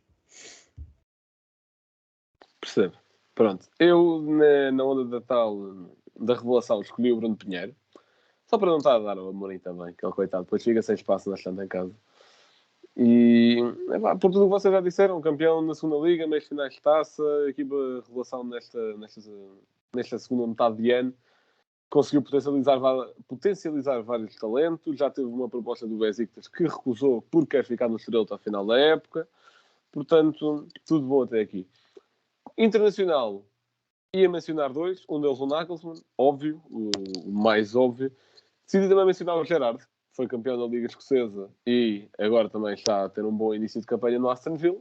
Percebo. Pronto. Eu, na onda da revelação, escolhi o Bruno Pinheiro. Só para não estar a dar ao Amorim também, que é o coitado. Depois fica sem espaço na estante em casa. E, por tudo o que vocês já disseram, campeão na segunda liga, meios finais de taça, equipa revelação nesta segunda metade de ano. Conseguiu potencializar vários talentos. Já teve uma proposta do Besiktas que recusou porque quer ficar no Estrela até ao final da época. Portanto, tudo bom até aqui. Internacional, ia mencionar 2. Um deles o Nagelsmann, óbvio, o mais óbvio. Decidi também mencionar o Gerrard, que foi campeão da Liga Escocesa e agora também está a ter um bom início de campanha no Aston Villa.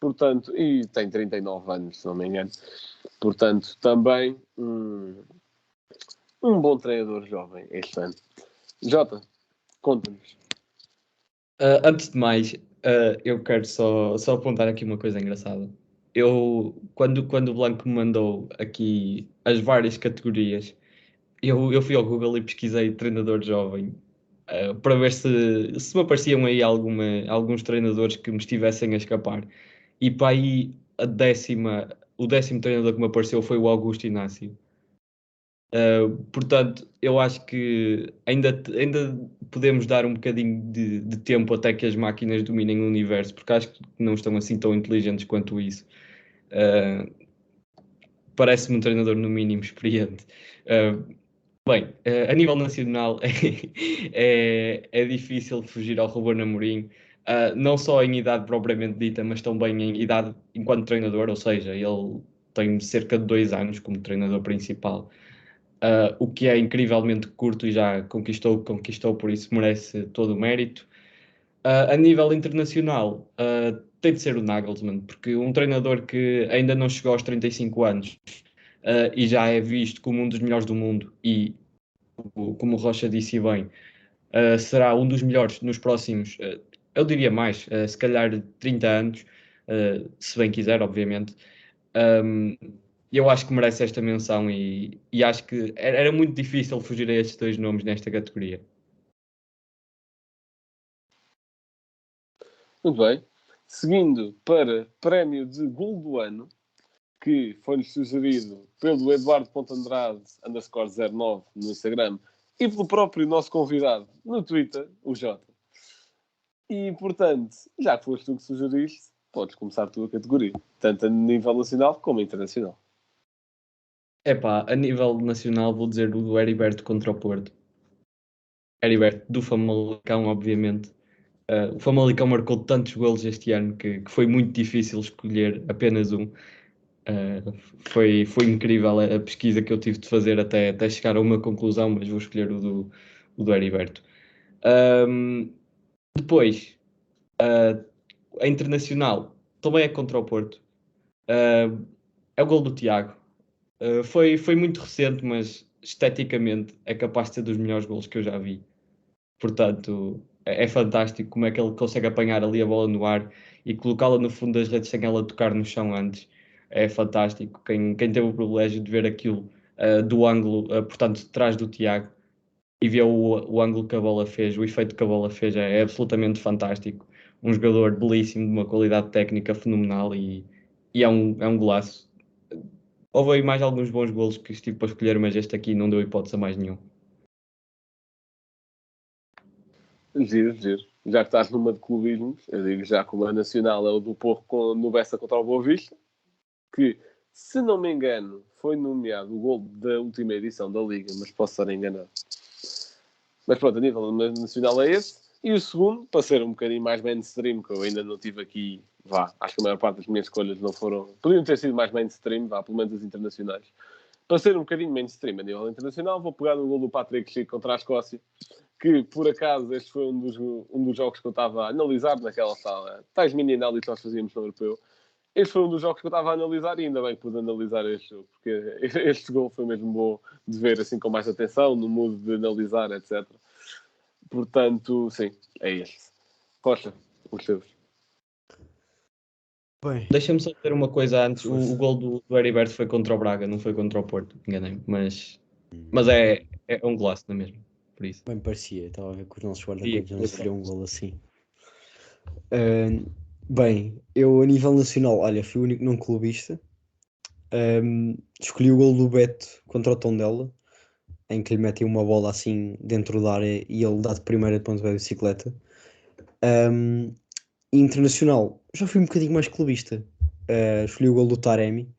Portanto, e tem 39 anos, se não me engano. Portanto, também um bom treinador jovem este ano. Jota, conta-nos. Antes de mais, eu quero só apontar aqui uma coisa engraçada. Quando o Blanco me mandou aqui as várias categorias, eu fui ao Google e pesquisei treinador jovem para ver se me apareciam aí alguns treinadores que me estivessem a escapar. E para aí o 10º treinador que me apareceu foi o Augusto Inácio. Portanto, eu acho que ainda podemos dar um bocadinho de tempo até que as máquinas dominem o universo, porque acho que não estão assim tão inteligentes quanto isso. Parece-me um treinador no mínimo experiente. Bem, a nível nacional é difícil fugir ao Ruben Amorim, não só em idade propriamente dita, mas também em idade enquanto treinador, ou seja, ele tem cerca de 2 anos como treinador principal. O que é incrivelmente curto e já conquistou, por isso merece todo o mérito. A nível internacional, tem de ser o Nagelsmann, porque um treinador que ainda não chegou aos 35 anos e já é visto como um dos melhores do mundo e, como o Rocha disse bem, será um dos melhores nos próximos, eu diria mais, se calhar 30 anos, se bem quiser, obviamente. Um, eu acho que merece esta menção e acho que era muito difícil fugir a estes dois nomes nesta categoria. Muito bem. Seguindo para prémio de gol do ano, que foi-lhes sugerido pelo Eduardo Pontandrade, _09 no Instagram, e pelo próprio nosso convidado no Twitter, o Jota. E, portanto, já que foste tu que sugeriste, podes começar a tua categoria, tanto a nível nacional como internacional. Epá, a nível nacional vou dizer o do Heriberto contra o Porto. Heriberto do Famalicão, obviamente. O Famalicão marcou tantos golos este ano que foi muito difícil escolher apenas um. Foi incrível a pesquisa que eu tive de fazer até chegar a uma conclusão, mas vou escolher o do Heriberto. Depois, a internacional também é contra o Porto. É o gol do Tiago. Foi muito recente, mas esteticamente é capaz de ser dos melhores golos que eu já vi. Portanto, é fantástico como é que ele consegue apanhar ali a bola no ar e colocá-la no fundo das redes sem ela tocar no chão antes. É fantástico. Quem teve o privilégio de ver aquilo do ângulo, portanto, de trás do Tiago, e ver o ângulo que a bola fez, o efeito que a bola fez, é absolutamente fantástico. Um jogador belíssimo, de uma qualidade técnica fenomenal e é um golaço. Houve aí mais alguns bons golos que estive para escolher, mas este aqui não deu hipótese a mais nenhum. Giro. Já que estás numa de clubismos, eu digo já como a nacional é o do Porro no Bessa contra o Boa Vista, que, se não me engano, foi nomeado o gol da última edição da Liga, mas posso estar enganado. Mas pronto, a nível nacional é esse. E o segundo, para ser um bocadinho mais mainstream, que eu ainda não tive aqui, acho que a maior parte das minhas escolhas não foram... Podiam ter sido mais mainstream, pelo menos as internacionais. Para ser um bocadinho mainstream a nível internacional, vou pegar no gol do Patrick Schick contra a Escócia, que, por acaso, este foi um dos jogos que eu estava a analisar naquela sala. Tais mini-análises que nós fazíamos no Europeu. Este foi um dos jogos que eu estava a analisar e ainda bem que pude analisar este jogo, porque este gol foi mesmo bom de ver assim com mais atenção, no modo de analisar, etc. Portanto, sim, é este. Rocha, os seus. Bem, Deixa-me só dizer uma coisa antes. O gol do Heriberto foi contra o Braga, não foi contra o Porto, enganei-me. Mas é um golaço, não é mesmo? Por isso. bem parecia, estava a ver que os nossos Sim, guarda-redes não eu sofriam um gol assim. Bem, eu a nível nacional, olha, fui o único não clubista. Escolhi o gol do Beto contra o Tondela, em que lhe metem uma bola assim dentro da área e ele dá de primeira de pontapé de bicicleta. Internacional, já fui um bocadinho mais clubista. Escolhi o gol do Taremi.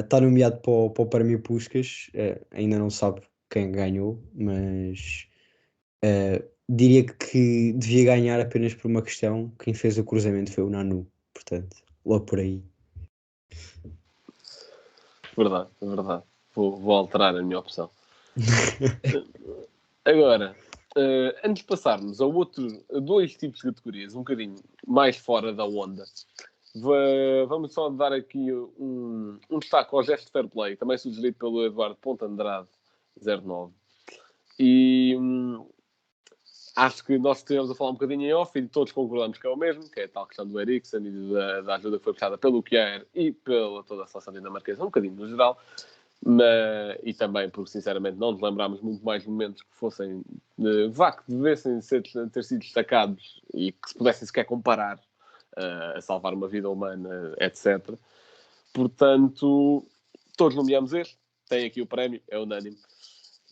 Está nomeado para o Prémio Puskás. Ainda não sabe quem ganhou, mas diria que devia ganhar apenas por uma questão. Quem fez o cruzamento foi o Nanu. Portanto, logo por aí. Verdade. Vou alterar a minha opção. Agora, antes de passarmos a dois tipos de categorias, um bocadinho mais fora da onda, vamos só dar aqui um destaque ao gesto de fair play, também sugerido pelo Eduardo Pontandrade, 09. E acho que nós estivemos a falar um bocadinho em off e todos concordamos que é o mesmo, que é a tal questão do Eriksen e da ajuda que foi prestada pelo Kjaer e pela toda a seleção dinamarquesa, um bocadinho no geral. E também porque sinceramente não nos lembrámos muito mais momentos que fossem que devessem ter sido destacados e que se pudessem sequer comparar a salvar uma vida humana, etc. Portanto, todos nomeamos este, tem aqui o prémio, é unânime.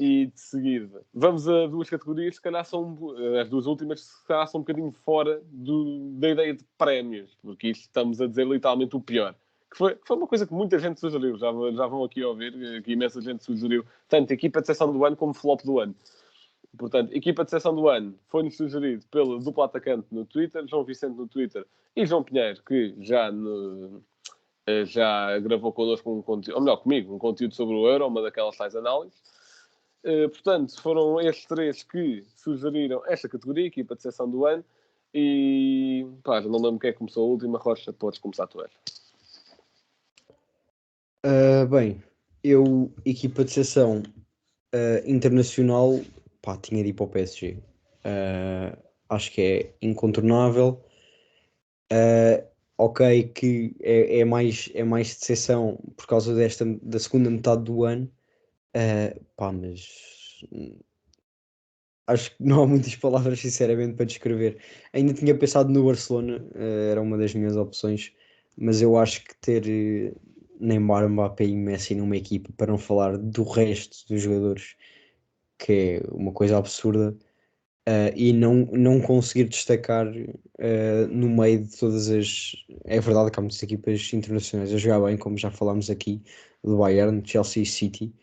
E de seguida, vamos a duas categorias, se calhar as duas últimas, se calhar são um bocadinho fora da ideia de prémios, porque isto estamos a dizer literalmente o pior. Que foi uma coisa que muita gente sugeriu, já vão aqui ouvir, que imensa gente sugeriu, tanto equipa de seção do ano como flop do ano. Portanto, equipa de seção do ano foi-nos sugerido pelo duplo atacante no Twitter, João Vicente no Twitter e João Pinheiro, que já gravou connosco um conteúdo, ou melhor, comigo, um conteúdo sobre o Euro, uma daquelas tais análises. Portanto, foram estes três que sugeriram esta categoria, equipa de seção do ano. E pá, já não lembro quem é que começou a última. Rocha, podes começar tu. Bem, eu, equipa de seleção internacional, pá, tinha de ir para o PSG. Acho que é incontornável. Ok, que é mais de seleção por causa da segunda metade do ano. Pá, mas acho que não há muitas palavras, sinceramente, para descrever. Ainda tinha pensado no Barcelona, era uma das minhas opções, mas eu acho que ter Neymar, Mbappé e Messi numa equipa, para não falar do resto dos jogadores, que é uma coisa absurda, e não conseguir destacar no meio de todas as. É verdade que há muitas equipas internacionais a jogar bem, como já falámos aqui, do Bayern, Chelsea e City.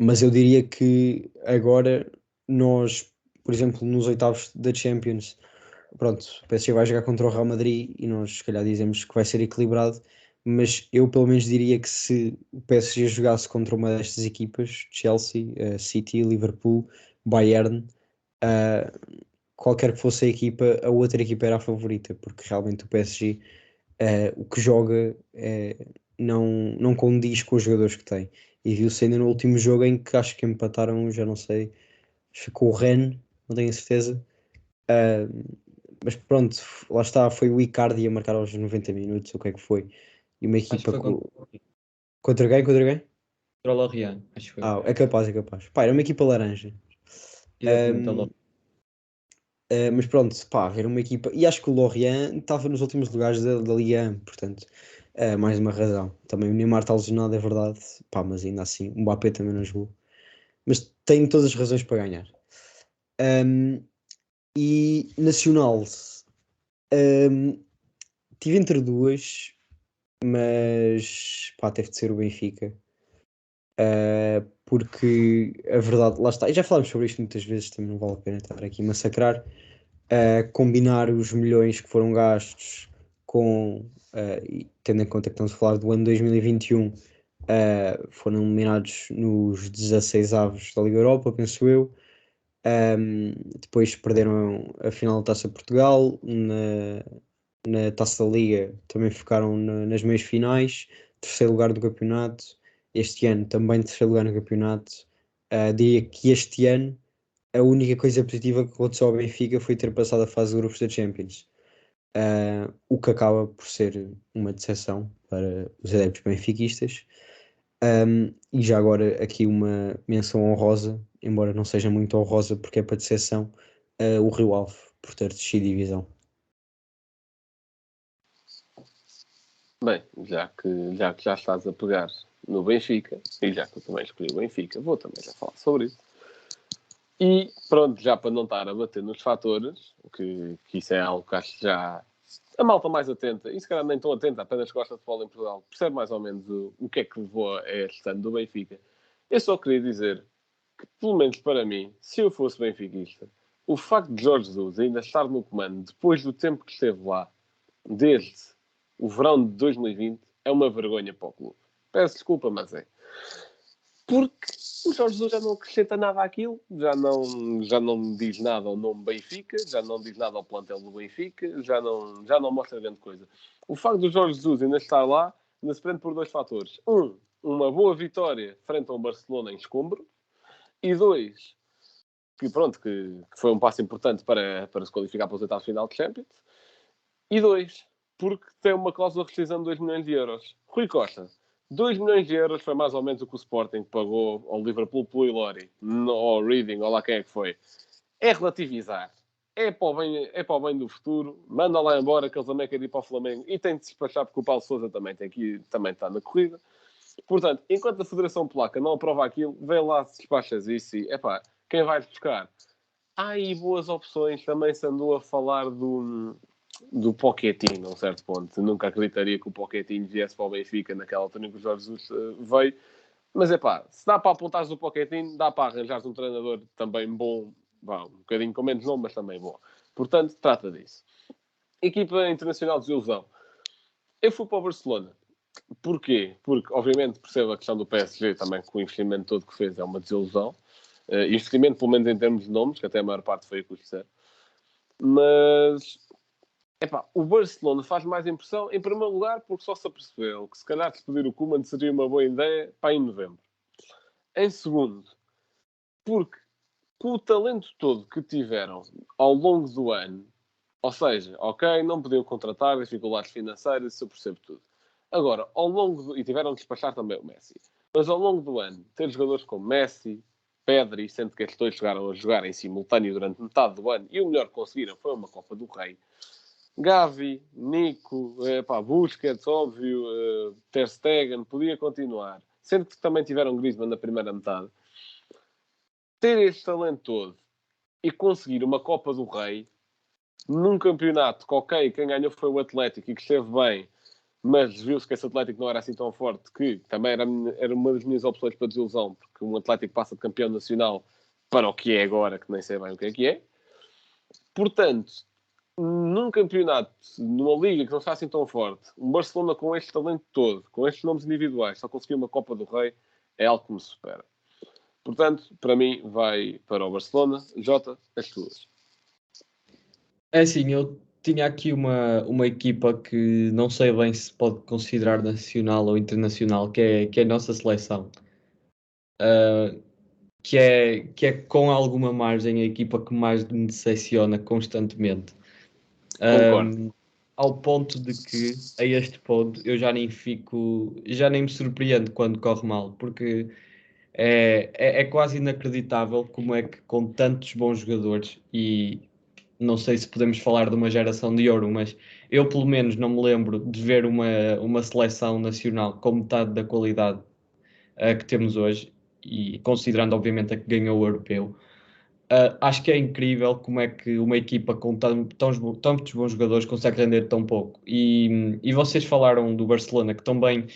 Mas eu diria que agora nós, por exemplo, nos oitavos da Champions, pronto, o PSG vai jogar contra o Real Madrid e nós se calhar dizemos que vai ser equilibrado, mas eu pelo menos diria que se o PSG jogasse contra uma destas equipas, Chelsea, City, Liverpool, Bayern, qualquer que fosse a equipa, a outra equipa era a favorita, porque realmente o PSG, o que joga, não condiz com os jogadores que tem. E viu-se ainda no último jogo em que acho que empataram, já não sei, ficou o Rennes, não tenho a certeza. Mas pronto, lá está, foi o Icardi a marcar aos 90 minutos, o que é que foi? E uma Acho que equipa foi contra quem? Contra quem? contra o Lorient, acho que foi. É capaz, é capaz. Pá, era uma equipa laranja. Exatamente, a Lorient. Mas pronto, pá, ver uma equipa. E acho que o Lorient estava nos últimos lugares da Liga 1, portanto, mais uma razão. Também o Neymar está lesionado, é verdade, pá, mas ainda assim, o Mbappé também não jogou. Mas tem todas as razões para ganhar. E Nacional, tive entre duas, mas pá, teve de ser o Benfica. Porque a verdade, lá está, e já falámos sobre isto muitas vezes, também não vale a pena estar aqui a massacrar. Combinar os milhões que foram gastos com, e tendo em conta que estamos a falar do ano 2021, foram eliminados nos 16 avos da Liga Europa, penso eu. Depois perderam a final da Taça Portugal, na Taça da Liga também ficaram nas meias finais, terceiro lugar do campeonato. Este ano também terceiro lugar no campeonato. Diria que este ano a única coisa positiva que aconteceu ao Benfica foi ter passado a fase de grupos da Champions. O que acaba por ser uma decepção para os adeptos benfiquistas. E já agora aqui uma menção honrosa, embora não seja muito honrosa porque é para decepção, o Rio Ave por ter descido divisão. Bem, já estás a pegar no Benfica, e já que eu também escolhi o Benfica, vou também já falar sobre isso. E pronto, já para não estar a bater nos fatores, que isso é algo que acho que já a malta mais atenta, e se calhar nem tão atenta, apenas gosta de futebol em Portugal, percebe mais ou menos o que é que levou a este ano do Benfica. Eu só queria dizer que, pelo menos para mim, se eu fosse benfiquista, o facto de Jorge Jesus ainda estar no comando depois do tempo que esteve lá, desde o verão de 2020, é uma vergonha para o clube. Peço desculpa, mas é. Porque o Jorge Jesus já não acrescenta nada àquilo, já não diz nada ao nome Benfica, já não diz nada ao plantel do Benfica, já não mostra grande coisa. O facto do Jorge Jesus ainda estar lá, ainda se prende por dois fatores. Uma boa vitória frente ao Barcelona em escombro. E dois, que foi um passo importante para se qualificar para os oitavos de final de Champions. E dois, porque tem uma cláusula de rescisão de 2 milhões de euros. Rui Costa, 2 milhões de euros foi mais ou menos o que o Sporting pagou ao Liverpool pelo Ilori, ao Reading, ou lá quem é que foi. É relativizar. É para o bem do futuro. Manda lá embora, que eles também querem ir para o Flamengo. E tem de se despachar, porque o Paulo Sousa também está na corrida. Portanto, enquanto a Federação Polaca não aprova aquilo, vem lá, se despachas isso e, quem vai buscar? Há aí boas opções. Também se andou a falar do Pochettino, a um certo ponto. Nunca acreditaria que o Pochettino viesse para o Benfica naquela altura em que o Jorge Jesus veio. Mas se dá para apontares o Pochettino, dá para arranjares um treinador também bom, um bocadinho com menos nome, mas também bom. Portanto, trata disso. Equipa internacional de desilusão. Eu fui para o Barcelona. Porquê? Porque, obviamente, percebo a questão do PSG também, que o investimento todo que fez é uma desilusão. Investimento, pelo menos em termos de nomes, que até a maior parte foi o que disseram. Mas o Barcelona faz mais impressão, em primeiro lugar, porque só se apercebeu que se calhar despedir o Koeman seria uma boa ideia para em novembro. Em segundo, porque com o talento todo que tiveram ao longo do ano, ou seja, ok, não podiam contratar, dificuldades financeiras, isso eu percebo tudo. Agora, e tiveram de despachar também o Messi. Mas ao longo do ano, ter jogadores como Messi, Pedri, sendo que estes dois chegaram a jogar em simultâneo durante metade do ano, e o melhor que conseguiram foi uma Copa do Rei. Gavi, Nico, Busquets, óbvio, Ter Stegen, podia continuar. Sendo que também tiveram Griezmann na primeira metade. Ter este talento todo e conseguir uma Copa do Rei num campeonato que, ok, quem ganhou foi o Atlético e que esteve bem, mas viu-se que esse Atlético não era assim tão forte, que também era uma das minhas opções para desilusão, porque um Atlético passa de campeão nacional para o que é agora, que nem sei bem o que é. Portanto, num campeonato, numa liga que não está assim tão forte, um Barcelona com este talento todo, com estes nomes individuais, só conseguir uma Copa do Rei, é algo que me supera. Portanto, para mim, vai para o Barcelona. Jota, as tuas. É assim, eu tinha aqui uma equipa que não sei bem se pode considerar nacional ou internacional, que é a nossa seleção. Que é com alguma margem a equipa que mais me decepciona constantemente. Concordo. Ao ponto de que, a este ponto, eu já nem me surpreendo quando corre mal, porque é quase inacreditável como é que com tantos bons jogadores, e não sei se podemos falar de uma geração de ouro, mas eu pelo menos não me lembro de ver uma seleção nacional com metade da qualidade que temos hoje, e considerando obviamente a que ganhou o europeu. Acho que é incrível como é que uma equipa com tantos bons jogadores consegue render tão pouco. E vocês falaram do Barcelona, que também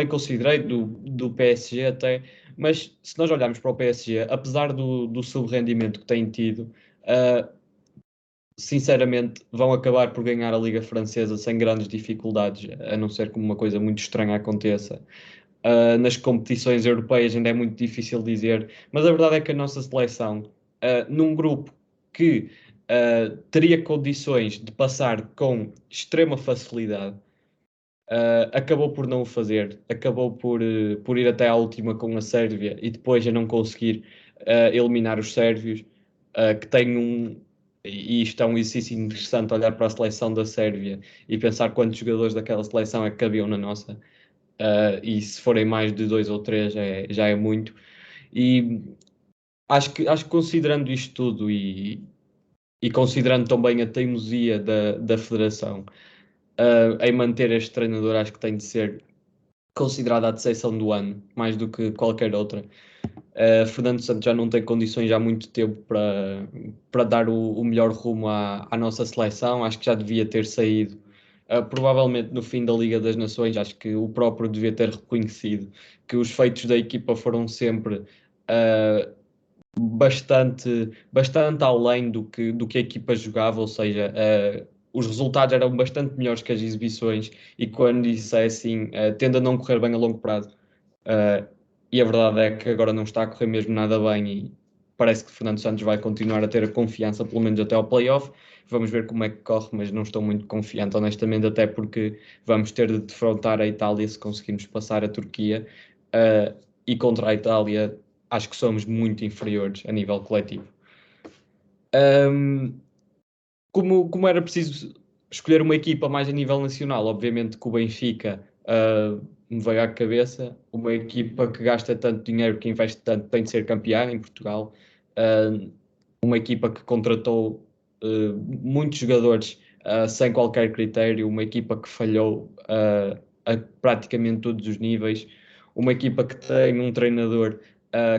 considerei, do PSG até, mas se nós olharmos para o PSG, apesar do subrendimento que têm tido, sinceramente vão acabar por ganhar a Liga Francesa sem grandes dificuldades, a não ser que uma coisa muito estranha aconteça. Nas competições europeias ainda é muito difícil dizer, mas a verdade é que a nossa seleção, num grupo que teria condições de passar com extrema facilidade, acabou por não o fazer, acabou por ir até à última com a Sérvia e depois a não conseguir eliminar os sérvios, que têm e isto é um exercício interessante, olhar para a seleção da Sérvia e pensar quantos jogadores daquela seleção é que cabiam na nossa. E se forem mais de 2 ou 3 já é muito. E acho que considerando isto tudo e considerando também a teimosia da Federação em manter este treinador, acho que tem de ser considerada a decepção do ano, mais do que qualquer outra. Fernando Santos já não tem condições há muito tempo para dar o melhor rumo à nossa seleção. Acho que já devia ter saído provavelmente no fim da Liga das Nações. Acho que o próprio devia ter reconhecido que os feitos da equipa foram sempre bastante além do que a equipa jogava, ou seja, os resultados eram bastante melhores que as exibições, e quando isso é assim, tende a não correr bem a longo prazo. E a verdade é que agora não está a correr mesmo nada bem, e parece que Fernando Santos vai continuar a ter a confiança, pelo menos até ao play-off. Vamos ver como é que corre, mas não estou muito confiante, honestamente, até porque vamos ter de defrontar a Itália se conseguirmos passar a Turquia, e contra a Itália acho que somos muito inferiores a nível coletivo. Como era preciso escolher uma equipa mais a nível nacional, obviamente que o Benfica me veio à cabeça. Uma equipa que gasta tanto dinheiro, que investe tanto, tem de ser campeã em Portugal. Uma equipa que contratou muitos jogadores sem qualquer critério, uma equipa que falhou a praticamente todos os níveis, uma equipa que tem um treinador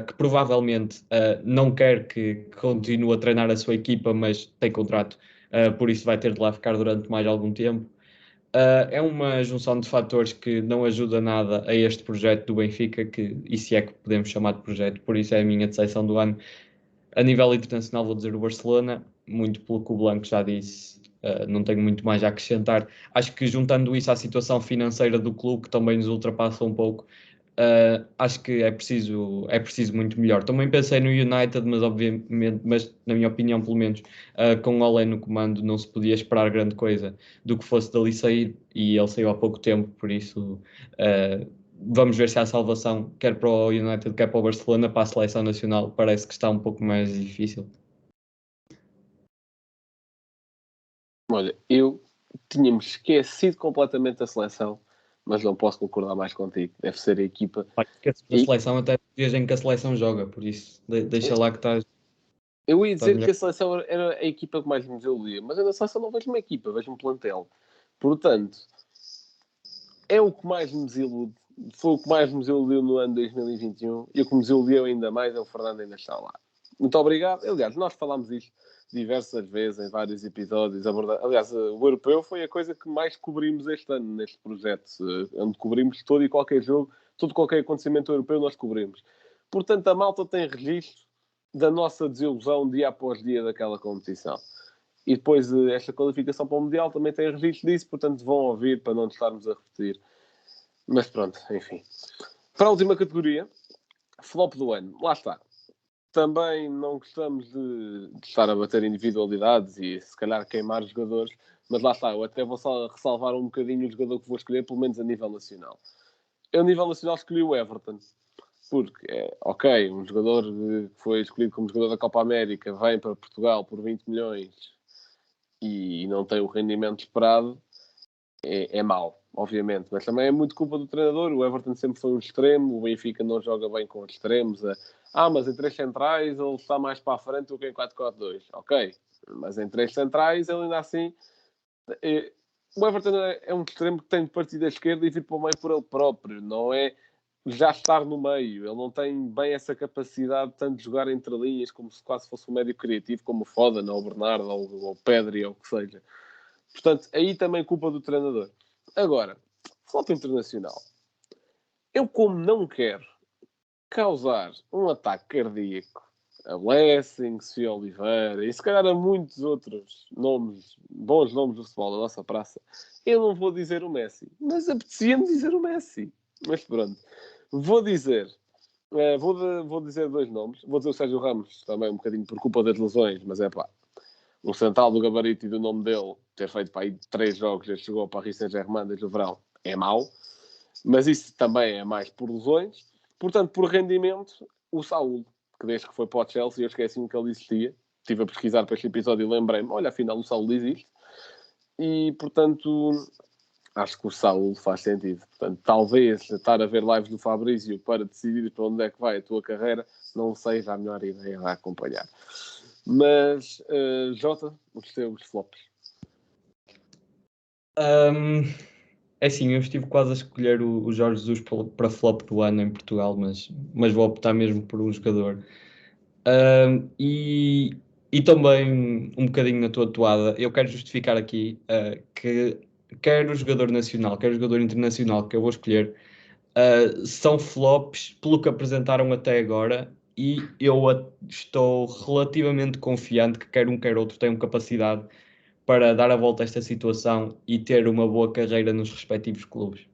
que provavelmente não quer que continue a treinar a sua equipa, mas tem contrato, por isso vai ter de lá ficar durante mais algum tempo. É uma junção de fatores que não ajuda nada a este projeto do Benfica, e se é que podemos chamar de projeto, por isso é a minha decepção do ano. A nível internacional vou dizer o Barcelona, muito pelo que o Blanco já disse, não tenho muito mais a acrescentar. Acho que juntando isso à situação financeira do clube, que também nos ultrapassa um pouco, Acho que é preciso muito melhor. Também pensei no United, mas obviamente, mas na minha opinião, pelo menos, com o Ole no comando, não se podia esperar grande coisa do que fosse dali sair, e ele saiu há pouco tempo, por isso vamos ver se há salvação, quer para o United, quer para o Barcelona. Para a seleção nacional parece que está um pouco mais difícil. Olha, eu tinha-me esquecido completamente da seleção, mas não posso concordar mais contigo. Deve ser a equipa. A seleção até dias em que a seleção joga, por isso deixa lá que estás. Eu ia dizer melhor. que a seleção era a equipa que mais me desiludia, mas eu na seleção não vejo uma equipa, vejo um plantel. Portanto, é o que mais me desilude. Foi o que mais me desiludiu no ano 2021, e o que me desiludiu ainda mais é o Fernando ainda estar lá. Muito obrigado. Aliás, nós falámos isto diversas vezes em vários episódios. Aliás, o europeu foi a coisa que mais cobrimos este ano neste projeto, onde cobrimos todo e qualquer jogo, todo qualquer acontecimento europeu nós cobrimos. Portanto, a malta tem registro da nossa desilusão dia após dia daquela competição. E depois esta qualificação para o Mundial também tem registro disso, portanto vão ouvir para não estarmos a repetir. Mas pronto, enfim. Para a última categoria, flop do ano. Lá está. Também não gostamos de estar a bater individualidades e se calhar queimar os jogadores, mas lá está. Eu até vou só ressalvar um bocadinho o jogador que vou escolher, pelo menos a nível nacional. Eu, a nível nacional, escolhi o Everton. Porque, ok, um jogador que foi escolhido como jogador da Copa América vem para Portugal por 20 milhões e não tem o rendimento esperado, é mau, obviamente. Mas também é muito culpa do treinador. O Everton sempre foi um extremo, o Benfica não joga bem com extremos. Mas em 3 centrais ele está mais para a frente do que em 4-4-2. Ok, mas em 3 centrais ele ainda assim... O Everton é um extremo que tem de partir da esquerda e vir para o meio por ele próprio, não é já estar no meio. Ele não tem bem essa capacidade tanto de jogar entre linhas como se quase fosse um médio criativo, como o Foden, ou o Bernardo, ou o Pedri, ou o que seja. Portanto, aí também culpa do treinador. Agora, flop internacional. Eu, como não quero causar um ataque cardíaco a Blessing, Sofia Oliveira e se calhar a muitos outros nomes, bons nomes do futebol da nossa praça, eu não vou dizer o Messi. Mas apetecia-me dizer o Messi. Mas pronto. Vou dizer 2 nomes. Vou dizer o Sérgio Ramos, também um bocadinho por culpa das lesões, mas é pá, um central do gabarito e do nome dele, ter feito para aí 3 jogos, ele chegou para a Paris Saint-Germain desde o verão, é mau. Mas isso também é mais por lesões. Portanto, por rendimento, o Saúl, que desde que foi para o Chelsea, eu esqueci-me que ele existia. Estive a pesquisar para este episódio e lembrei-me, olha, afinal o Saúl existe. E, portanto... acho que o Saúl faz sentido. Portanto, talvez estar a ver lives do Fabrício para decidir para onde é que vai a tua carreira não seja a melhor ideia a acompanhar. Mas, Jota, os teus flops. É assim, eu estive quase a escolher o Jorge Jesus para flop do ano em Portugal, mas vou optar mesmo por um jogador. E também um bocadinho na tua toada, eu quero justificar aqui que quer o jogador nacional, quer o jogador internacional que eu vou escolher, são flops pelo que apresentaram até agora, e eu estou relativamente confiante que quer um quer outro tenham capacidade para dar a volta a esta situação e ter uma boa carreira nos respectivos clubes.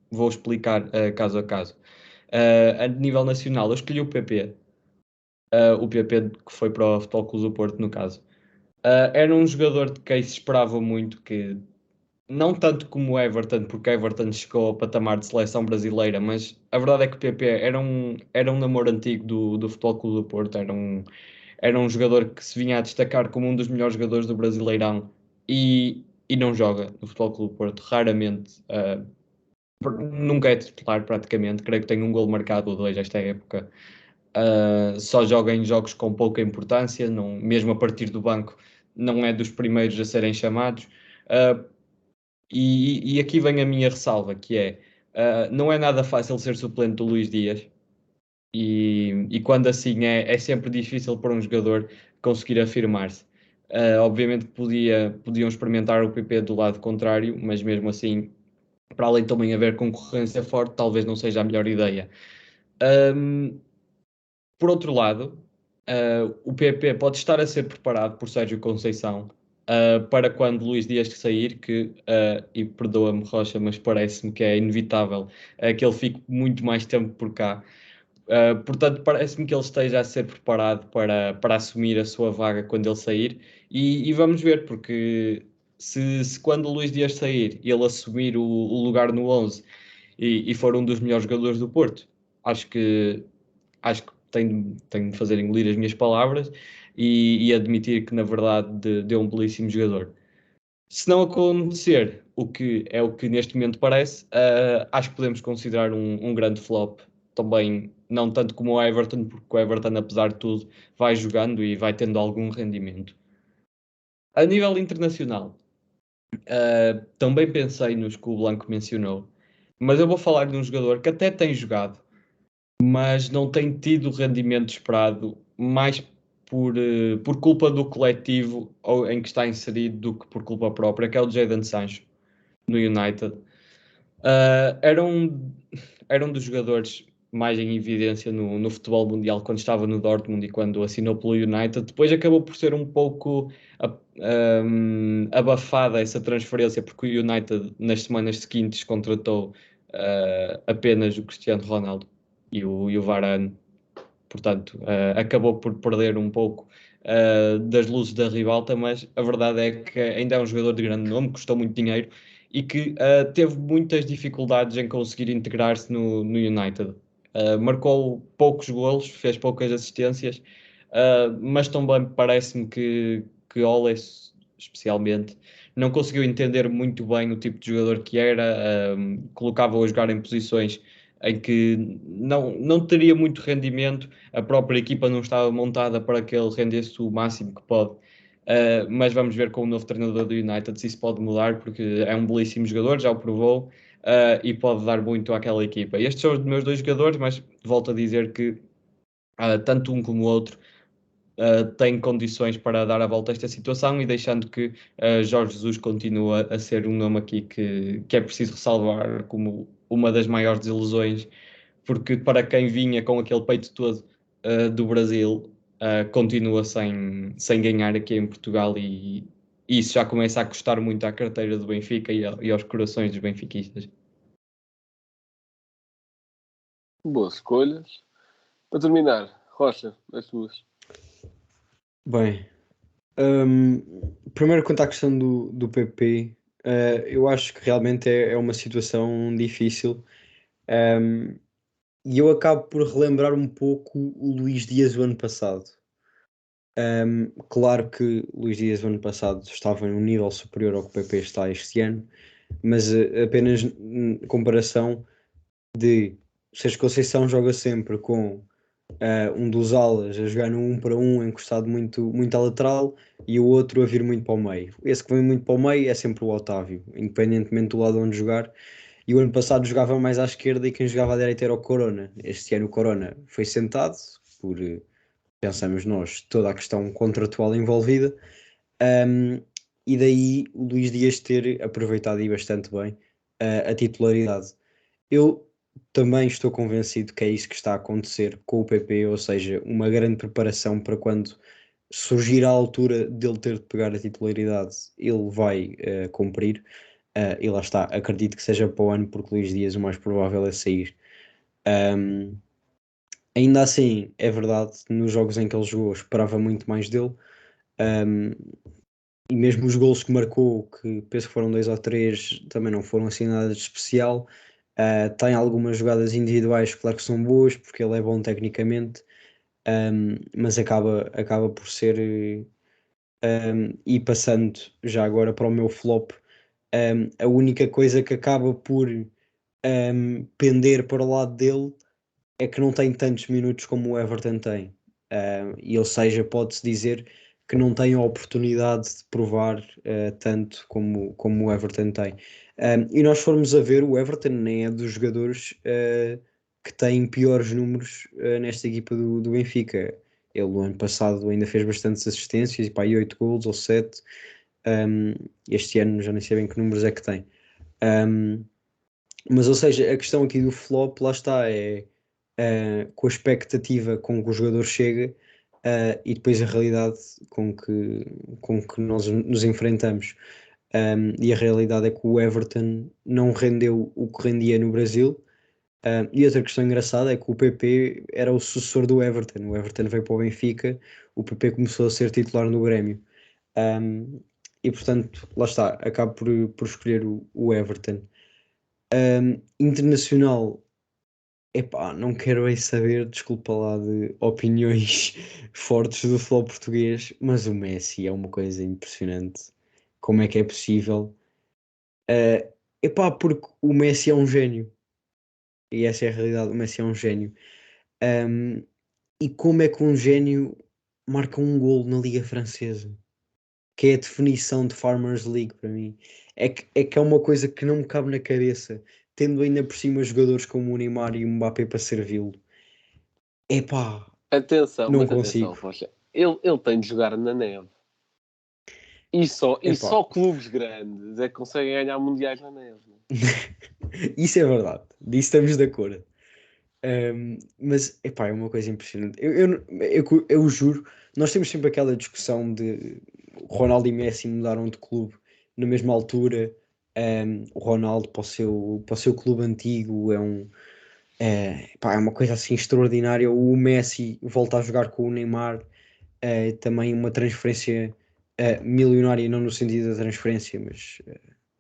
Vou explicar caso a caso. A nível nacional, eu escolhi o PP. O PP que foi para o Futebol Clube do Porto, no caso. Era um jogador de quem se esperava muito, que não tanto como o Everton, porque o Everton chegou ao patamar de seleção brasileira, mas a verdade é que o PP era um namoro antigo do Futebol Clube do Porto, era um jogador que se vinha a destacar como um dos melhores jogadores do Brasileirão e não joga no Futebol Clube do Porto, raramente, nunca é titular praticamente, creio que tem um gol marcado ou 2 esta época. Só joga em jogos com pouca importância, não, mesmo a partir do banco não é dos primeiros a serem chamados. E aqui vem a minha ressalva, que é, não é nada fácil ser suplente do Luís Dias, e quando assim é sempre difícil para um jogador conseguir afirmar-se. Obviamente que podiam experimentar o PP do lado contrário, mas mesmo assim, para além de também haver concorrência forte, talvez não seja a melhor ideia. Por outro lado, o PP pode estar a ser preparado por Sérgio Conceição, para quando Luís Dias sair, e perdoa-me Rocha, mas parece-me que é inevitável que ele fique muito mais tempo por cá. Portanto, parece-me que ele esteja a ser preparado para assumir a sua vaga quando ele sair, e vamos ver, porque se quando o Luís Dias sair ele assumir o lugar no 11 e for um dos melhores jogadores do Porto, acho que tenho de fazer engolir as minhas palavras e admitir que na verdade deu um belíssimo jogador. Se não acontecer o que neste momento parece, acho que podemos considerar um grande flop. Também não tanto como o Everton, porque o Everton, apesar de tudo, vai jogando e vai tendo algum rendimento. A nível internacional, também pensei nos que o Blanco mencionou, mas eu vou falar de um jogador que até tem jogado, mas não tem tido o rendimento esperado, mais por culpa do coletivo em que está inserido do que por culpa própria, que é o Jadon Sancho, no United. Era um dos jogadores mais em evidência no futebol mundial quando estava no Dortmund e quando assinou pelo United. Depois acabou por ser um pouco abafada essa transferência, porque o United nas semanas seguintes contratou apenas o Cristiano Ronaldo e o Varane. Portanto, acabou por perder um pouco das luzes da ribalta, mas a verdade é que ainda é um jogador de grande nome, custou muito dinheiro e que teve muitas dificuldades em conseguir integrar-se no United. Marcou poucos golos, fez poucas assistências, mas também parece-me que Ole, especialmente, não conseguiu entender muito bem o tipo de jogador que era, colocava-o a jogar em posições em que não teria muito rendimento, a própria equipa não estava montada para que ele rendesse o máximo que pode. Mas vamos ver com o novo treinador do United se isso pode mudar, porque é um belíssimo jogador, já o provou, e pode dar muito àquela equipa. Estes são os meus dois jogadores, mas volto a dizer que tanto um como o outro têm condições para dar a volta a esta situação, e deixando que Jorge Jesus continua a ser um nome aqui que é preciso ressalvar como uma das maiores desilusões, porque para quem vinha com aquele peito todo do Brasil, continua sem ganhar aqui em Portugal, e isso já começa a custar muito à carteira do Benfica e aos corações dos benfiquistas. Boas escolhas. Para terminar, Rocha, as tuas. Bem, primeiro quanto à questão do PP, eu acho que realmente é uma situação difícil, e eu acabo por relembrar um pouco o Luís Dias do ano passado. Claro que o Luís Dias do ano passado estava num nível superior ao que o PP está este ano, mas apenas comparação de Sérgio Conceição joga sempre com um dos alas a jogar no 1 para 1 encostado muito à lateral, e o outro a vir muito para o meio. Esse que vem muito para o meio é sempre o Otávio, independentemente do lado onde jogar. E o ano passado jogava mais à esquerda e quem jogava à direita era o Corona. Este ano o Corona foi sentado por, pensamos nós, toda a questão contratual envolvida, e daí o Luís Dias ter aproveitado e bastante bem a titularidade. Eu também estou convencido que é isso que está a acontecer com o PP, ou seja, uma grande preparação para quando surgir a altura dele ter de pegar a titularidade, ele vai cumprir. E lá está, acredito que seja para o ano, porque Luís Dias o mais provável é sair. Ainda assim, é verdade, nos jogos em que ele jogou, esperava muito mais dele. E mesmo os golos que marcou, que penso que foram 2 ou 3, também não foram assim nada de especial. Tem algumas jogadas individuais, claro que são boas, porque ele é bom tecnicamente, mas acaba por ser. E passando já agora para o meu flop, a única coisa que acaba por pender para o lado dele é que não tem tantos minutos como o Everton tem. E ou seja, pode-se dizer que não tem a oportunidade de provar tanto como o Everton tem. E nós formos a ver, o Everton nem é dos jogadores que têm piores números nesta equipa do Benfica. Ele no ano passado ainda fez bastantes assistências, e pá, 8 golos ou 7. Este ano já nem sei bem que números é que tem. Mas ou seja, a questão aqui do flop, lá está, é com a expectativa com que o jogador chega, e depois a realidade com que nós nos enfrentamos. E a realidade é que o Everton não rendeu o que rendia no Brasil. E outra questão engraçada é que o PP era o sucessor do Everton. O Everton veio para o Benfica, o PP começou a ser titular no Grêmio. E portanto, lá está, acabo por escolher o Everton. Internacional, epá, não quero é saber, desculpa lá, de opiniões fortes do futebol português, mas o Messi é uma coisa impressionante. Como é que é possível? Epá, porque o Messi é um gênio. E essa é a realidade, o Messi é um gênio. Um, e como é que um gênio marca um golo na Liga Francesa? Que é a definição de Farmers League para mim. É que é uma coisa que não me cabe na cabeça, tendo ainda por cima jogadores como o Neymar e o Mbappé para servi-lo. Epá, Atenção, não mas atenção, consigo. Rocha. Ele tem de jogar na neve. E Epá, só clubes grandes é que conseguem ganhar mundiais na neve. isso é verdade, disso estamos de acordo. Mas, epá, é uma coisa impressionante. Eu juro, nós temos sempre aquela discussão de Ronaldo e Messi mudaram de clube na mesma altura. O Ronaldo para o seu clube antigo pá, é uma coisa assim extraordinária. O Messi volta a jogar com o Neymar, também uma transferência milionária, não no sentido da transferência, mas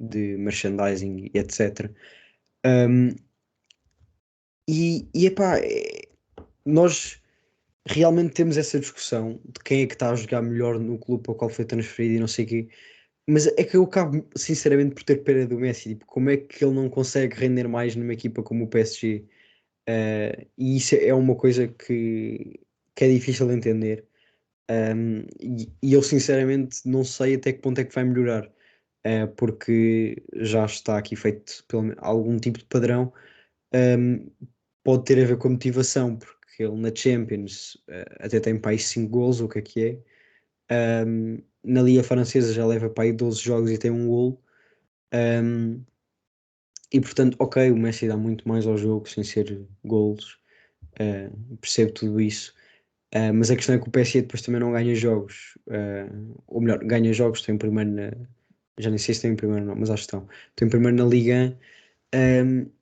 de merchandising e etc. Um, epá, nós realmente temos essa discussão de quem é que está a jogar melhor no clube para o qual foi transferido e não sei o quê. Mas é que eu acabo, sinceramente, por ter pena do Messi. Tipo, como é que ele não consegue render mais numa equipa como o PSG? E isso é uma coisa que é difícil de entender. E eu, sinceramente, não sei até que ponto é que vai melhorar. Porque já está aqui feito algum tipo de padrão. Um, Pode ter a ver com a motivação, porque ele na Champions até tem para aí 5 gols, o que é. Na Liga Francesa já leva para aí 12 jogos e tem um gol. Um, e portanto, ok, o Messi dá muito mais ao jogo sem ser golos, percebo tudo isso. Mas a questão é que o PSG depois também não ganha jogos, ou melhor, ganha jogos, tem primeiro já nem sei se tem primeiro não, mas acho que estão. Tem primeiro na Liga.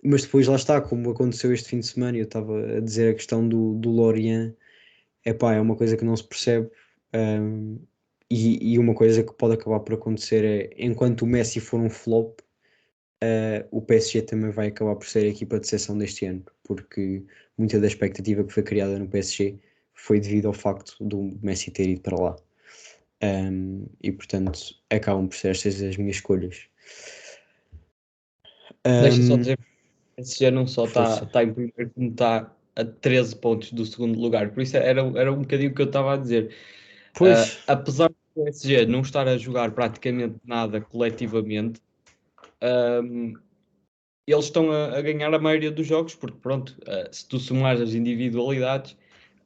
Mas depois lá está, como aconteceu este fim de semana, eu estava a dizer a questão do Lorient, epá, é uma coisa que não se percebe. E uma coisa que pode acabar por acontecer é, enquanto o Messi for um flop, o PSG também vai acabar por ser a equipa de exceção deste ano, porque muita da expectativa que foi criada no PSG foi devido ao facto do Messi ter ido para lá. E portanto acabam por ser estas as minhas escolhas. Deixa só Um, dizer, o PSG não só Força. está em primeiro, como está a 13 pontos do segundo lugar. Por isso era um bocadinho o que eu estava a dizer. Pois, Apesar do PSG não estar a jogar praticamente nada coletivamente, eles estão a ganhar a maioria dos jogos, porque pronto, se tu somares as individualidades,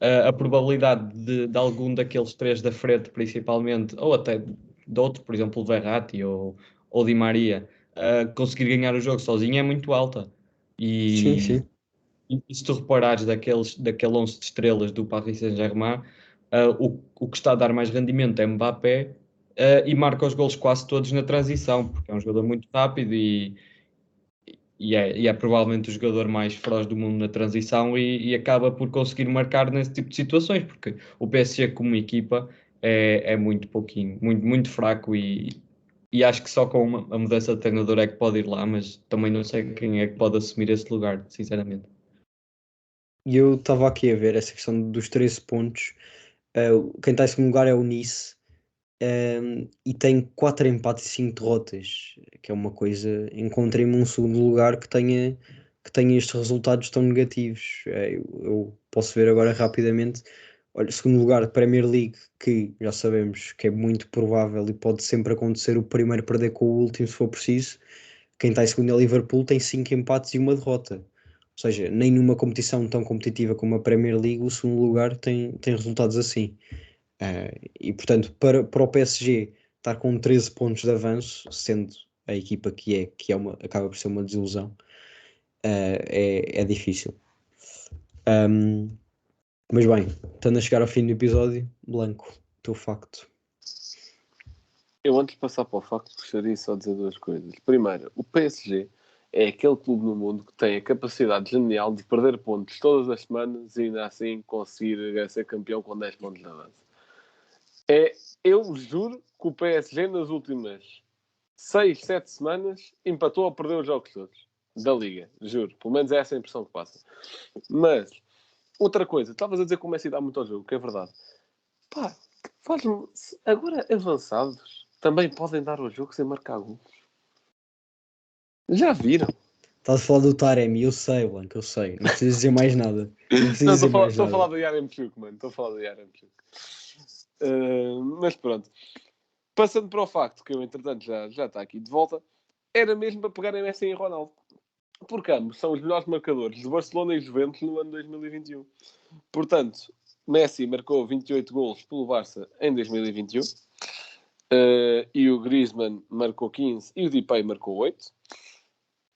a probabilidade de algum daqueles três da frente, principalmente, ou até de outro, por exemplo, o Verratti ou Di Maria, conseguir ganhar o jogo sozinho é muito alta. sim, E, sim. e se tu reparares daquele 11 de estrelas do Paris Saint-Germain, o que está a dar mais rendimento é Mbappé, e marca os golos quase todos na transição, porque é um jogador muito rápido e é provavelmente o jogador mais feroz do mundo na transição e acaba por conseguir marcar nesse tipo de situações, porque o PSG como equipa é muito pouquinho, muito, muito fraco e acho que só com a mudança de treinador é que pode ir lá, mas também não sei quem é que pode assumir esse lugar, sinceramente. E eu estava aqui a ver essa questão dos 13 pontos. Quem está em segundo lugar é o Nice, e tem 4 empates e 5 derrotas, que é uma coisa. Encontrei-me um segundo lugar que tenha estes resultados tão negativos. Eu posso ver agora rapidamente. Olha, segundo lugar, Premier League, que já sabemos que é muito provável e pode sempre acontecer o primeiro perder com o último se for preciso. Quem está em segundo é Liverpool, tem 5 empates e uma derrota. Ou seja, nem numa competição tão competitiva como a Premier League, o segundo lugar tem resultados assim. E portanto, para o PSG estar com 13 pontos de avanço, sendo a equipa acaba por ser uma desilusão, é difícil. Um, Mas bem, estando a chegar ao fim do episódio, Blanco, teu facto. Eu, antes de passar para o facto, gostaria só de dizer duas coisas. Primeiro, o PSG é aquele clube no mundo que tem a capacidade genial de perder pontos todas as semanas e ainda assim conseguir ser campeão com 10 pontos de avanço. Eu juro que o PSG nas últimas 6, 7 semanas empatou a perder os jogos todos da Liga, juro. Pelo menos é essa a impressão que passa. Mas, outra coisa, estavas a dizer que o Messi dá muito ao jogo, que é verdade. Pá, faz-me... Agora, avançados também podem dar ao jogo sem marcar gols. Já viram? Estás a falar do Taremi, eu sei, Blanco, eu sei. Não preciso dizer mais nada. Não preciso Não, dizer mais estou a falar nada. do Yaremchuk, mano. Estou a falar do Yaremchuk. Mas pronto. Passando para o facto que eu, entretanto, já está aqui de volta, era mesmo para pegarem Messi e Ronaldo. Porque ambos são os melhores marcadores de Barcelona e Juventus no ano 2021. Portanto, Messi marcou 28 golos pelo Barça em 2021. E o Griezmann marcou 15 e o Depay marcou 8.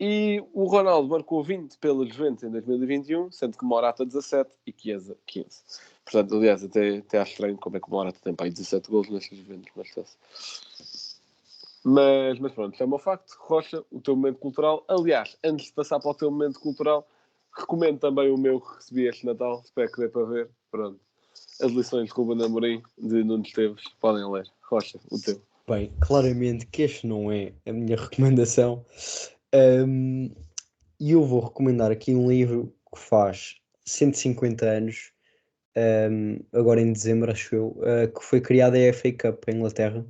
E o Ronaldo marcou 20 pela Juventus em 2021, sendo que Morata 17 e Chiesa 15. Portanto, aliás, até acho estranho como é que o Morata tem para aí 17 golos nestas Juventus, mas pronto, isso é um facto. Rocha, o teu momento cultural. Aliás, antes de passar para o teu momento cultural, recomendo também o meu que recebi este Natal. Espero que dê para ver. Pronto. As lições de Ruben Amorim, de Nuno Esteves, podem ler. Rocha, o teu. Bem, claramente que este não é a minha recomendação. E eu vou recomendar aqui um livro que faz 150 anos, agora em dezembro, acho eu, que foi criada a FA Cup em Inglaterra,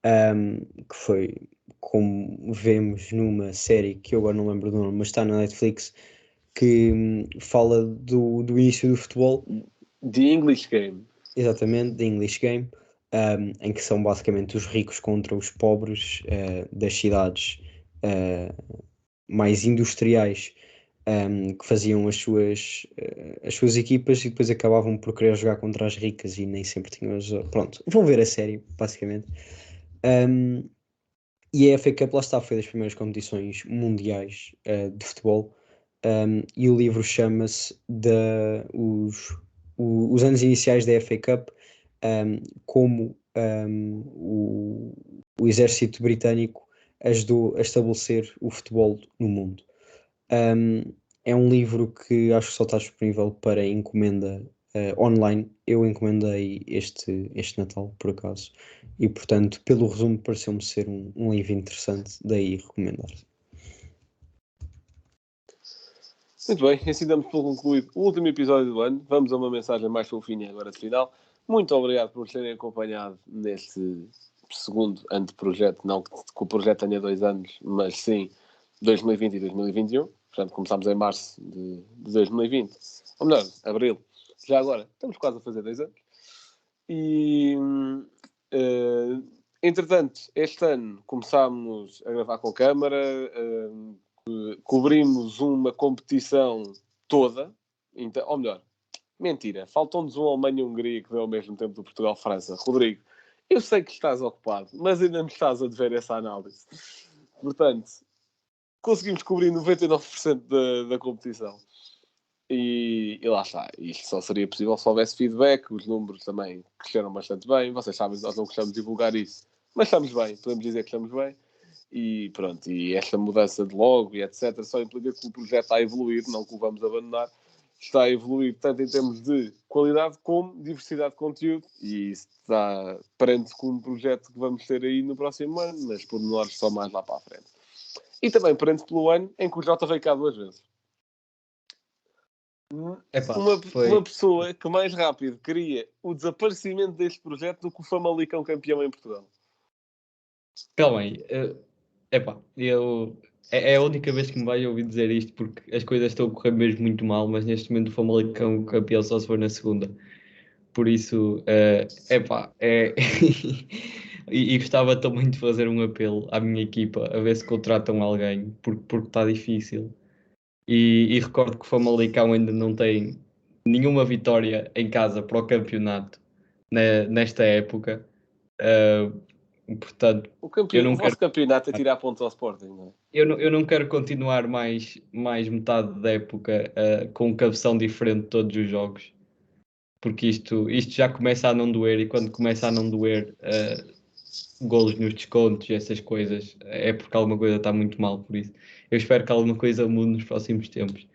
que foi, como vemos numa série que eu agora não lembro do nome, mas está na Netflix, que fala do início do futebol. The English Game. Exatamente, The English Game, em que são basicamente os ricos contra os pobres das cidades mais industriais, que faziam as suas equipas e depois acabavam por querer jogar contra as ricas e nem sempre tinham as... Pronto, vão ver a série, basicamente. E a FA Cup, lá está, foi das primeiras competições mundiais de futebol, e o livro chama-se os anos iniciais da FA Cup, como o exército britânico ajudou a estabelecer o futebol no mundo. É um livro que acho que só está disponível para encomenda online. Eu encomendei este Natal, por acaso, e portanto, pelo resumo, pareceu-me ser um livro interessante, daí recomendar. Muito bem, assim damos por concluído o último episódio do ano. Vamos a uma mensagem mais fofinha agora de final. Muito obrigado por nos terem acompanhado neste segundo ano de projeto. Não que o projeto tenha 2 anos, mas sim 2020 e 2021. Portanto, começámos em março de 2020. Ou melhor, abril. Já agora, estamos quase a fazer 2 anos. E, entretanto, este ano começámos a gravar com câmara, cobrimos uma competição toda, então, ou melhor, mentira, faltou-nos um Alemanha-Hungria que veio ao mesmo tempo do Portugal-França. Rodrigo, eu sei que estás ocupado, mas ainda me estás a dever essa análise. Portanto, conseguimos cobrir 99% da competição. E lá está. Isto só seria possível se houvesse feedback. Os números também cresceram bastante bem. Vocês sabem, nós não gostamos de divulgar isso. Mas estamos bem. Podemos dizer que estamos bem. E pronto. E esta mudança de logo e etc. só implica que o projeto está a evoluir. Não que o vamos abandonar. Está a evoluir tanto em termos de qualidade como diversidade de conteúdo. E isso está prende com um projeto que vamos ter aí no próximo ano. Mas por menores só mais lá para a frente. E também prende pelo ano em que o Jota veio cá 2 vezes. Epá, Uma pessoa que mais rápido queria o desaparecimento deste projeto do que o Famalicão campeão em Portugal. Calma aí. Epá, é a única vez que me vai ouvir dizer isto, porque as coisas estão a correr mesmo muito mal, mas neste momento o Famalicão campeão só se for na segunda. Por isso, epá, e gostava também de fazer um apelo à minha equipa a ver se contratam alguém, porque está difícil. E recordo que o Famalicão ainda não tem nenhuma vitória em casa para o campeonato nesta época. Portanto, O não vosso campeonato é tirar pontos ao Sporting, não é? eu não quero continuar mais metade da época com um cabeção diferente de todos os jogos. porque isto já começa a não doer, e quando começa a não doer, golos nos descontos e essas coisas, é porque alguma coisa está muito mal. Por isso eu espero que alguma coisa mude nos próximos tempos.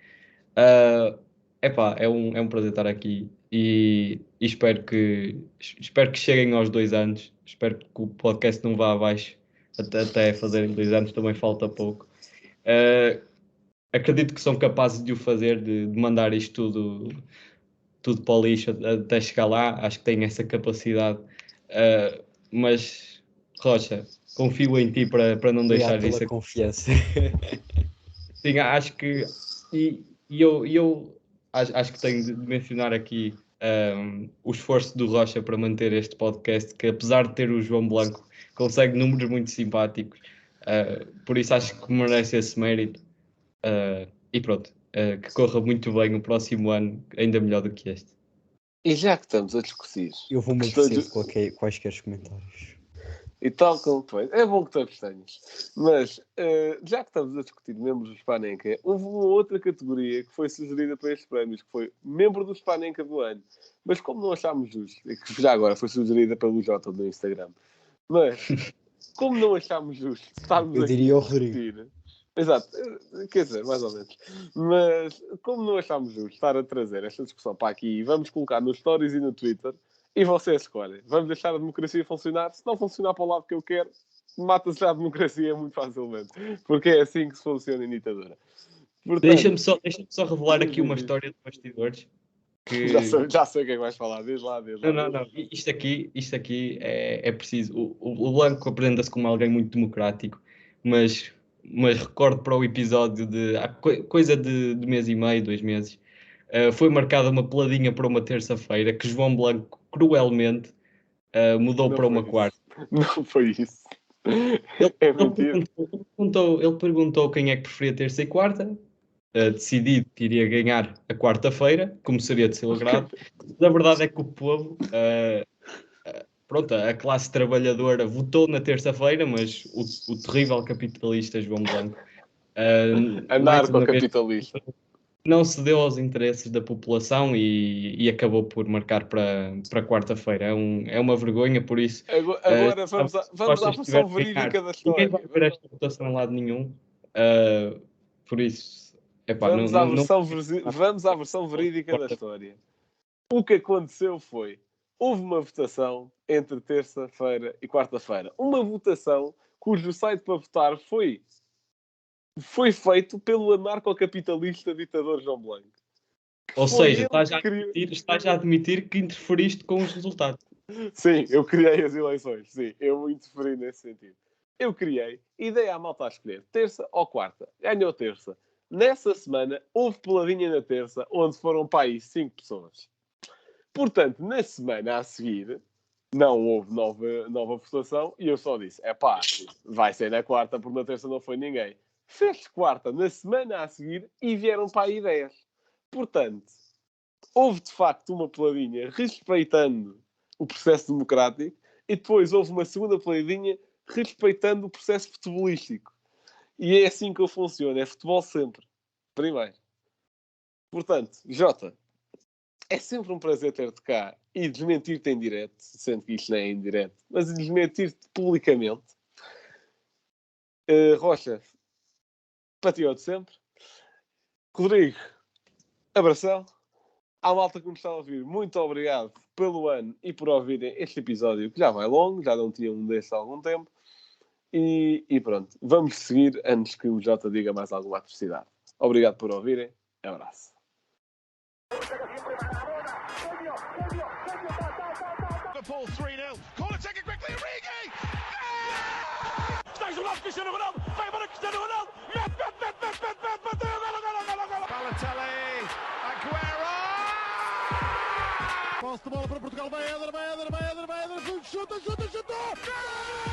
Epá, é um prazer estar aqui e espero que cheguem aos 2 anos. Espero que o podcast não vá abaixo até fazerem 2 anos, também falta pouco. Acredito que são capazes de o fazer, de mandar isto tudo para o lixo até chegar lá. Acho que têm essa capacidade. Mas, Rocha, confio em ti para não Obrigado deixar pela isso. confiança. Sim, acho que. Eu acho que tenho de mencionar aqui o esforço do Rocha para manter este podcast, que apesar de ter o João Blanco, consegue números muito simpáticos. Por isso acho que merece esse mérito. E pronto, que corra muito bem o próximo ano, ainda melhor do que este. E já que estamos a discutir, Eu vou-me abster de quaisquer comentários. e tal como tu és, é bom que tu abstenhas, mas já que estamos a discutir membros do Spanenka, houve uma outra categoria que foi sugerida para estes prémios, que foi membro do Spanenka do ano. Mas como não achámos justo, e que já agora foi sugerida pelo Jota no Instagram, mas como não achámos justo estarmos Eu aqui diria a o Rodrigo. discutir, exato, quer dizer, mais ou menos, mas como não achámos justo estar a trazer esta discussão para aqui e vamos colocar nos stories e no Twitter, e vocês escolhem. Vamos deixar a democracia funcionar. Se não funcionar para o lado que eu quero, mata-se a democracia muito facilmente. Porque é assim que se funciona em ditadura. Portanto, Deixa-me só revelar aqui uma história de bastidores. Que... Já sei o que é que vais falar. Diz lá. Não. Isto aqui é preciso. O Blanco apresenta-se como alguém muito democrático, mas recordo para o episódio de há coisa de mês e meio, 2 meses. Foi marcada uma peladinha para uma terça-feira que João Blanco cruelmente mudou não para uma isso. quarta. Não foi isso. Ele perguntou quem é que preferia terça e quarta. Decidido que iria ganhar a quarta-feira, como seria de seu agrado. A verdade é que o povo, pronto, a classe trabalhadora votou na terça-feira, mas o terrível capitalista João Blanco, Anarcocapitalista, não cedeu aos interesses da população e acabou por marcar para quarta-feira. É uma vergonha, por isso. Agora vamos à versão verídica da história. Ninguém vai ver esta votação em lado nenhum. Por isso. Epá, vamos à versão verídica da história. O que aconteceu foi, houve uma votação entre terça-feira e quarta-feira. Uma votação cujo site para votar foi feito pelo anarcocapitalista ditador João Blanco. Ou seja, estás a admitir que interferiste com os resultados. Sim, eu criei as eleições. Sim, eu interferi nesse sentido. Eu criei e dei à malta a escolher terça ou quarta. Ganhou terça. Nessa semana, houve peladinha na terça, onde foram para aí 5 pessoas. Portanto, na semana a seguir, não houve nova votação e eu só disse, vai ser na quarta, porque na terça não foi ninguém. Fez quarta na semana a seguir e vieram para aí 10. Portanto, houve de facto uma peladinha respeitando o processo democrático e depois houve uma segunda peladinha respeitando o processo futebolístico. E é assim que eu funciono. É futebol sempre. Primeiro. Portanto, Jota, é sempre um prazer ter-te cá e desmentir-te em direto, sendo que isto não é em direto, mas desmentir-te publicamente. Rocha, patriota sempre. Rodrigo, abração. À malta que nos está a ouvir, muito obrigado pelo ano e por ouvirem este episódio, que já vai longo, já não tinha um desses há algum tempo. E pronto, vamos seguir antes que o Jota diga mais alguma atrocidade. Obrigado por ouvirem. Abraço. Liverpool 3-0. Corner taken quickly, Origi! Está jogado Cristiano Ronaldo. Vai embora Cristiano Ronaldo. Mete. Bateu. Golo. Balotelli. Aguero! Posse de bola para Portugal. Vai Éder. Chuta. Gol!